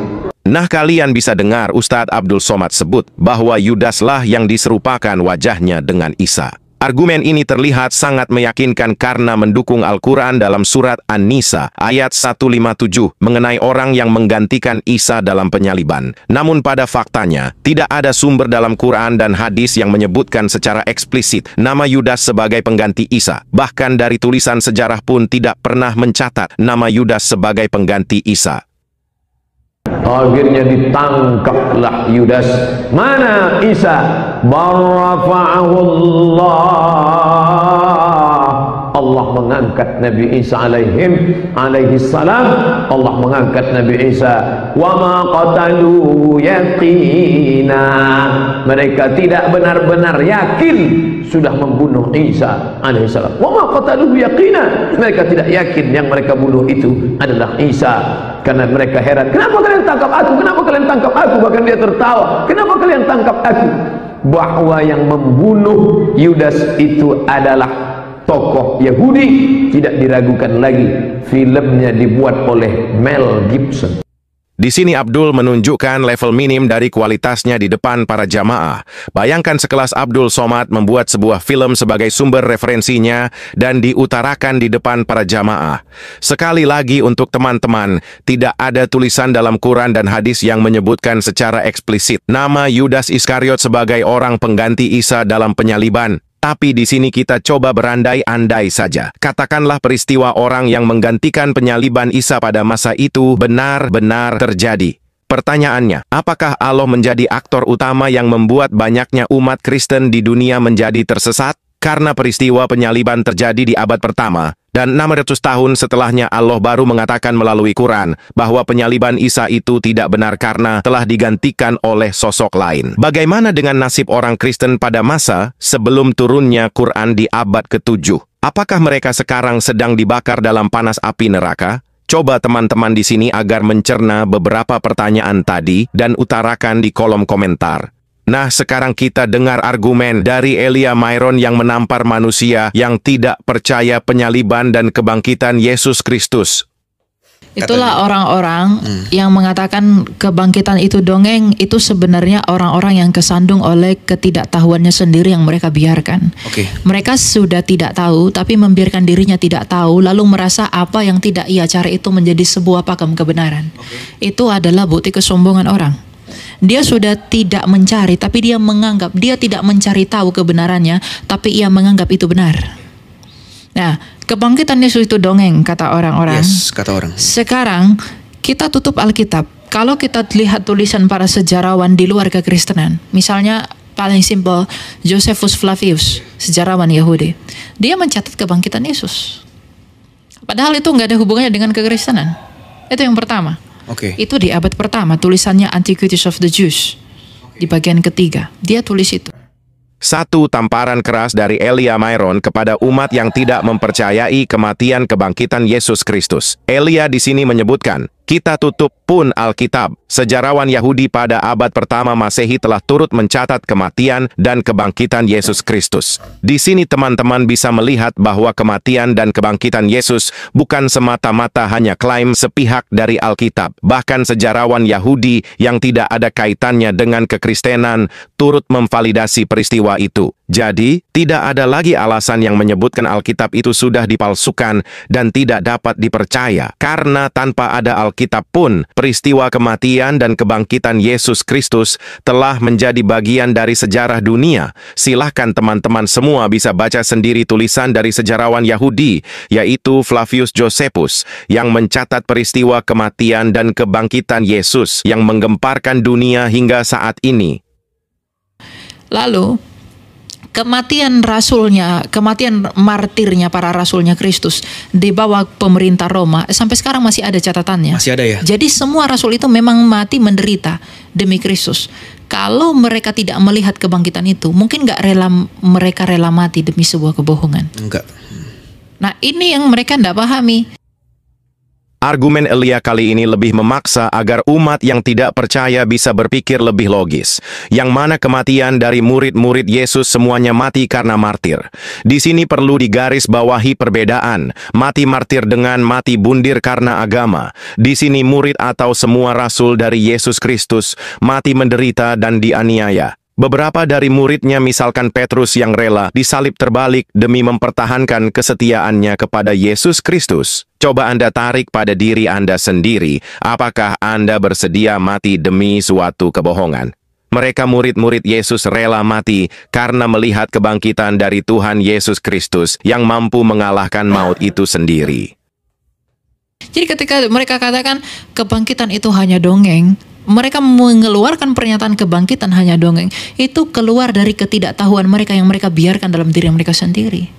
Nah, kalian bisa dengar Ustadz Abdul Somad sebut bahwa Yudaslah yang diserupakan wajahnya dengan Isa. Argumen ini terlihat sangat meyakinkan karena mendukung Al-Quran dalam surat An-Nisa ayat 157 mengenai orang yang menggantikan Isa dalam penyaliban. Namun pada faktanya, tidak ada sumber dalam Quran dan hadis yang menyebutkan secara eksplisit nama Yudas sebagai pengganti Isa. Bahkan dari tulisan sejarah pun tidak pernah mencatat nama Yudas sebagai pengganti Isa. Akhirnya ditangkaplah Yudas. Mana Isa? Barrafa'ahullah. Allah mengangkat Nabi Isa alaihi salam. Allah mengangkat Nabi Isa. Wa ma qataluhu yaqina. Mereka tidak benar-benar yakin sudah membunuh Isa alaihi salam. Wa ma qataluhu yaqina. Mereka tidak yakin yang mereka bunuh itu adalah Isa. Karena mereka heran, kenapa kalian tangkap aku? Kenapa kalian tangkap aku? Bahkan dia tertawa, kenapa kalian tangkap aku? Bahwa yang membunuh Yudas itu adalah tokoh Yahudi, tidak diragukan lagi. Filmnya dibuat oleh Mel Gibson. Di sini Abdul menunjukkan level minim dari kualitasnya di depan para jamaah. Bayangkan sekelas Abdul Somad membuat sebuah film sebagai sumber referensinya dan diutarakan di depan para jamaah. Sekali lagi untuk teman-teman, tidak ada tulisan dalam Quran dan hadis yang menyebutkan secara eksplisit nama Yudas Iskariot sebagai orang pengganti Isa dalam penyaliban. Tapi di sini kita coba berandai-andai saja. Katakanlah peristiwa orang yang menggantikan penyaliban Isa pada masa itu benar-benar terjadi. Pertanyaannya, apakah Allah menjadi aktor utama yang membuat banyaknya umat Kristen di dunia menjadi tersesat? Karena peristiwa penyaliban terjadi di abad pertama, dan 600 tahun setelahnya Allah baru mengatakan melalui Quran bahwa penyaliban Isa itu tidak benar karena telah digantikan oleh sosok lain. Bagaimana dengan nasib orang Kristen pada masa sebelum turunnya Quran di abad ke-7? Apakah mereka sekarang sedang dibakar dalam panas api neraka? Coba teman-teman di sini agar mencerna beberapa pertanyaan tadi dan utarakan di kolom komentar. Nah, sekarang kita dengar argumen dari Elia Myron yang menampar manusia yang tidak percaya penyaliban dan kebangkitan Yesus Kristus. Itulah orang-orang yang mengatakan kebangkitan itu dongeng, itu sebenarnya orang-orang yang kesandung oleh ketidaktahuannya sendiri yang mereka biarkan. Mereka sudah tidak tahu, tapi membiarkan dirinya tidak tahu, lalu merasa apa yang tidak ia cari itu menjadi sebuah pakem kebenaran. Itu adalah bukti kesombongan orang. Dia sudah tidak mencari, tapi dia menganggap, dia tidak mencari tahu kebenarannya, tapi ia menganggap itu benar. Nah, kebangkitan Yesus itu dongeng, kata orang-orang. Yes, kata orang. Sekarang kita tutup Alkitab. Kalau kita lihat tulisan para sejarawan di luar kekristenan, misalnya paling simpel Josephus Flavius, sejarawan Yahudi, dia mencatat kebangkitan Yesus. Padahal itu nggak ada hubungannya dengan kekristenan. Itu yang pertama. Itu di abad pertama, tulisannya Antiquities of the Jews. Di bagian ketiga, dia tulis itu. Satu tamparan keras dari Elia Myron kepada umat yang tidak mempercayai kematian kebangkitan Yesus Kristus. Elia di sini menyebutkan, kita tutup pun Alkitab. Sejarawan Yahudi pada abad pertama Masehi telah turut mencatat kematian dan kebangkitan Yesus Kristus. Di sini teman-teman bisa melihat bahwa kematian dan kebangkitan Yesus bukan semata-mata hanya klaim sepihak dari Alkitab. Bahkan sejarawan Yahudi yang tidak ada kaitannya dengan kekristenan turut memvalidasi peristiwa itu. Jadi, tidak ada lagi alasan yang menyebutkan Alkitab itu sudah dipalsukan dan tidak dapat dipercaya. Karena tanpa ada Alkitab pun, peristiwa kematian dan kebangkitan Yesus Kristus telah menjadi bagian dari sejarah dunia. Silahkan teman-teman semua bisa baca sendiri tulisan dari sejarawan Yahudi, yaitu Flavius Josephus, yang mencatat peristiwa kematian dan kebangkitan Yesus yang menggemparkan dunia hingga saat ini. Lalu, kematian rasulnya, kematian martirnya para rasulnya Kristus di bawah pemerintah Roma sampai sekarang masih ada catatannya. Masih ada ya. Jadi semua rasul itu memang mati menderita demi Kristus. Kalau mereka tidak melihat kebangkitan itu, mungkin nggak rela, mereka rela mati demi sebuah kebohongan. Enggak. Nah, ini yang mereka tidak pahami. Argumen Elia kali ini lebih memaksa agar umat yang tidak percaya bisa berpikir lebih logis. Yang mana kematian dari murid-murid Yesus semuanya mati karena martir. Di sini perlu digarisbawahi perbedaan. Mati martir dengan mati bundir karena agama. Di sini murid atau semua rasul dari Yesus Kristus mati menderita dan dianiaya. Beberapa dari muridnya misalkan Petrus yang rela disalib terbalik demi mempertahankan kesetiaannya kepada Yesus Kristus. Coba Anda tarik pada diri Anda sendiri, apakah Anda bersedia mati demi suatu kebohongan? Mereka murid-murid Yesus rela mati karena melihat kebangkitan dari Tuhan Yesus Kristus yang mampu mengalahkan maut itu sendiri. Jadi ketika mereka katakan kebangkitan itu hanya dongeng, mereka mengeluarkan pernyataan kebangkitan hanya dongeng, itu keluar dari ketidaktahuan mereka yang mereka biarkan dalam diri mereka sendiri.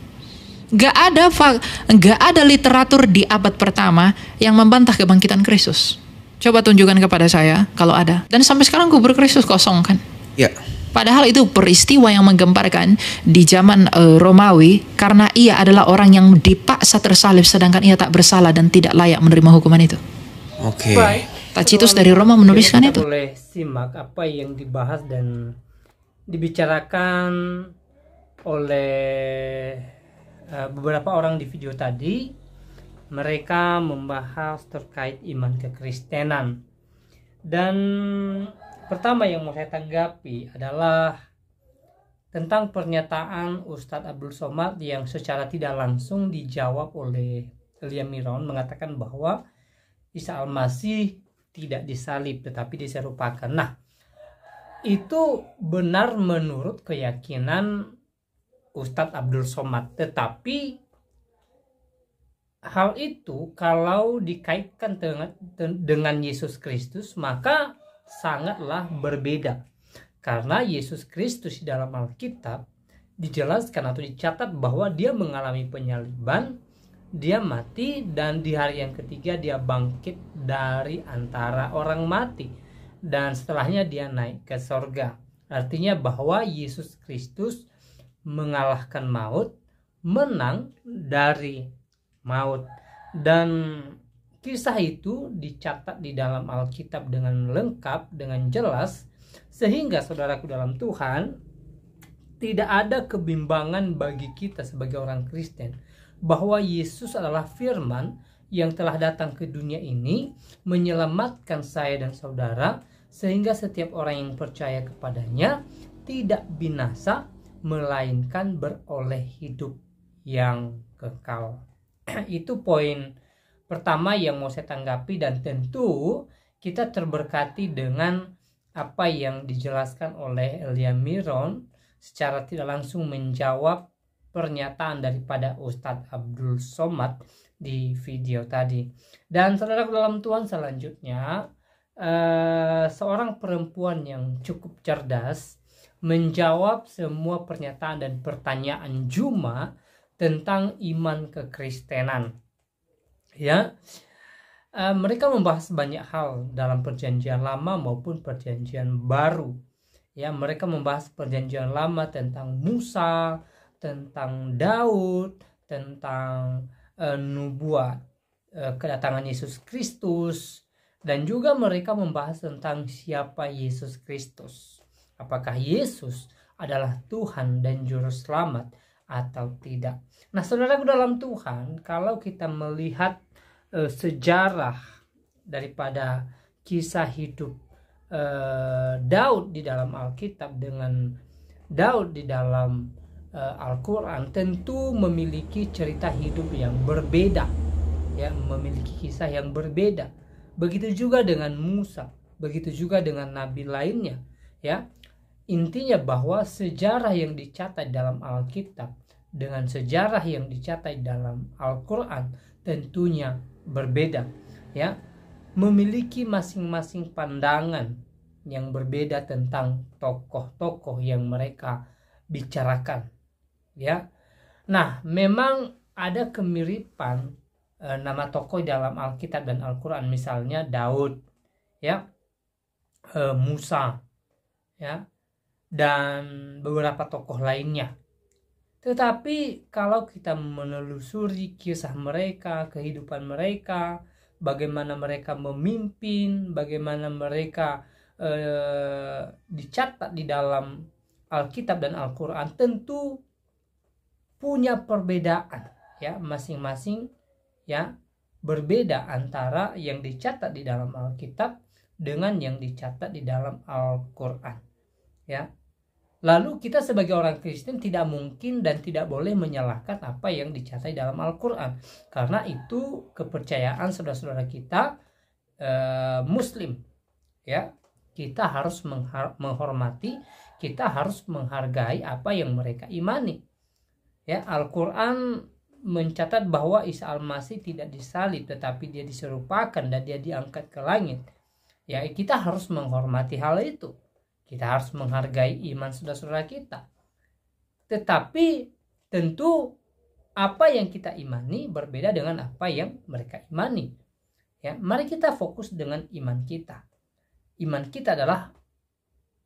Gak ada literatur di abad pertama yang membantah kebangkitan Kristus. Coba tunjukkan kepada saya kalau ada. Dan sampai sekarang kubur Kristus kosong kan? Ya. Padahal itu peristiwa yang menggemparkan di zaman Romawi, karena ia adalah orang yang dipaksa tersalib sedangkan ia tak bersalah dan tidak layak menerima hukuman itu. Oke. Tacitus dari Roma menuliskan itu. Kita boleh simak apa yang dibahas dan dibicarakan oleh beberapa orang di video tadi. Mereka membahas terkait iman kekristenan. Dan pertama yang mau saya tanggapi adalah tentang pernyataan Ustadz Abdul Somad yang secara tidak langsung dijawab oleh Elia Miron, mengatakan bahwa Isa Al-Masih tidak disalib tetapi diserupakan. Nah, itu benar menurut keyakinan Ustadz Abdul Somad, tetapi hal itu kalau dikaitkan dengan Yesus Kristus maka sangatlah berbeda, karena Yesus Kristus di dalam Alkitab dijelaskan atau dicatat bahwa dia mengalami penyaliban, dia mati, dan di hari yang ketiga dia bangkit dari antara orang mati, dan setelahnya dia naik ke sorga. Artinya bahwa Yesus Kristus mengalahkan maut, menang dari maut, dan kisah itu dicatat di dalam Alkitab dengan lengkap, dengan jelas, sehingga saudaraku dalam Tuhan, tidak ada kebimbangan bagi kita sebagai orang Kristen bahwa Yesus adalah firman yang telah datang ke dunia ini menyelamatkan saya dan saudara, sehingga setiap orang yang percaya kepadanya tidak binasa melainkan beroleh hidup yang kekal. Itu poin pertama yang mau saya tanggapi, dan tentu kita terberkati dengan apa yang dijelaskan oleh Elia Miron secara tidak langsung menjawab pernyataan daripada Ustadz Abdul Somad di video tadi. Dan saudara dalam Tuhan, selanjutnya seorang perempuan yang cukup cerdas menjawab semua pernyataan dan pertanyaan Juma tentang iman kekristenan. Ya, mereka membahas banyak hal dalam perjanjian lama maupun perjanjian baru. Ya, mereka membahas perjanjian lama tentang Musa, tentang Daud, tentang nubuat kedatangan Yesus Kristus, dan juga mereka membahas tentang siapa Yesus Kristus. Apakah Yesus adalah Tuhan dan Juru Selamat atau tidak? Nah, saudaraku dalam Tuhan, kalau kita melihat sejarah daripada kisah hidup Daud di dalam Alkitab dengan Daud di dalam Al-Quran, tentu memiliki cerita hidup yang berbeda, ya, memiliki kisah yang berbeda. Begitu juga dengan Musa, begitu juga dengan nabi lainnya, ya. Intinya bahwa sejarah yang dicatat dalam Alkitab dengan sejarah yang dicatat dalam Al-Quran tentunya berbeda, ya, memiliki masing-masing pandangan yang berbeda tentang tokoh-tokoh yang mereka bicarakan, ya. Nah, memang ada kemiripan nama tokoh dalam Alkitab dan Al-Quran, misalnya Daud, ya, Musa, ya, dan beberapa tokoh lainnya. Tetapi kalau kita menelusuri kisah mereka, kehidupan mereka, bagaimana mereka memimpin, bagaimana mereka dicatat di dalam Alkitab dan Al-Quran, tentu punya perbedaan, ya, masing-masing, ya, berbeda antara yang dicatat di dalam Alkitab dengan yang dicatat di dalam Al-Quran, ya. Lalu kita sebagai orang Kristen tidak mungkin dan tidak boleh menyalahkan apa yang dicatat dalam Al-Quran, karena itu kepercayaan saudara-saudara kita Muslim, ya. Kita harus menghormati, kita harus menghargai apa yang mereka imani, ya. Al-Quran mencatat bahwa Isa Al-Masih tidak disalib tetapi dia diserupakan dan dia diangkat ke langit, ya kita harus menghormati hal itu. Kita harus menghargai iman saudara-saudara kita. Tetapi tentu apa yang kita imani berbeda dengan apa yang mereka imani. Ya, mari kita fokus dengan iman kita. Iman kita adalah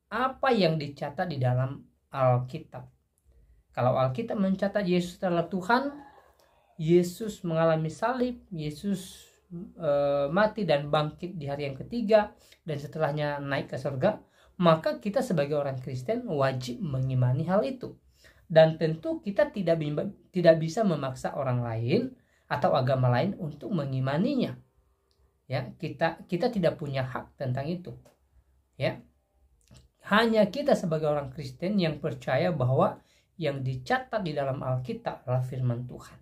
apa yang dicatat di dalam Alkitab. Kalau Alkitab mencatat Yesus adalah Tuhan, Yesus mengalami salib, Yesus mati dan bangkit di hari yang ketiga, dan setelahnya naik ke surga, maka kita sebagai orang Kristen wajib mengimani hal itu. Dan tentu kita tidak bisa memaksa orang lain atau agama lain untuk mengimaninya. Ya, kita tidak punya hak tentang itu. Ya. Hanya kita sebagai orang Kristen yang percaya bahwa yang dicatat di dalam Alkitab adalah firman Tuhan.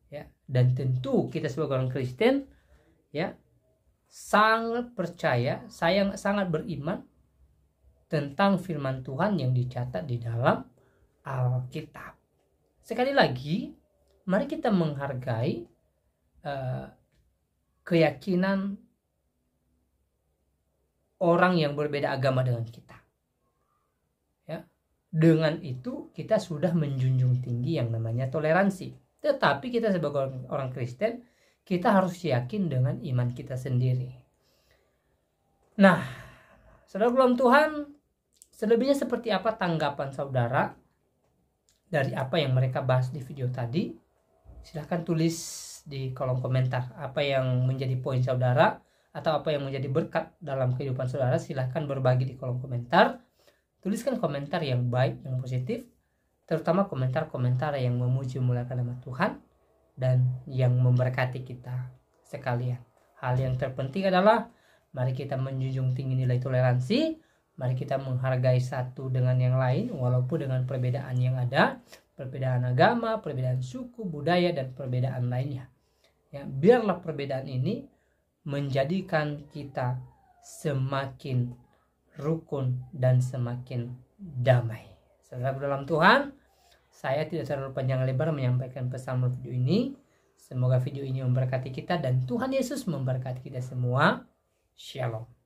Ya, dan tentu kita sebagai orang Kristen ya sangat percaya, sangat beriman tentang firman Tuhan yang dicatat di dalam Alkitab. Sekali lagi, mari kita menghargai keyakinan orang yang berbeda agama dengan kita. Ya, dengan itu kita sudah menjunjung tinggi yang namanya toleransi. Tetapi kita sebagai orang Kristen, kita harus yakin dengan iman kita sendiri. Nah, saudara dalam Tuhan, selebihnya seperti apa tanggapan saudara dari apa yang mereka bahas di video tadi? Silahkan tulis di kolom komentar apa yang menjadi poin saudara atau apa yang menjadi berkat dalam kehidupan saudara. Silahkan berbagi di kolom komentar. Tuliskan komentar yang baik, yang positif, terutama komentar-komentar yang memuji memuliakan nama Tuhan dan yang memberkati kita sekalian. Hal yang terpenting adalah mari kita menjunjung tinggi nilai toleransi. Mari kita menghargai satu dengan yang lain walaupun dengan perbedaan yang ada, perbedaan agama, perbedaan suku, budaya, dan perbedaan lainnya. Ya, biarlah perbedaan ini menjadikan kita semakin rukun dan semakin damai. Saudara dalam Tuhan, saya tidak terlalu panjang lebar menyampaikan pesan video ini. Semoga video ini memberkati kita dan Tuhan Yesus memberkati kita semua. Shalom.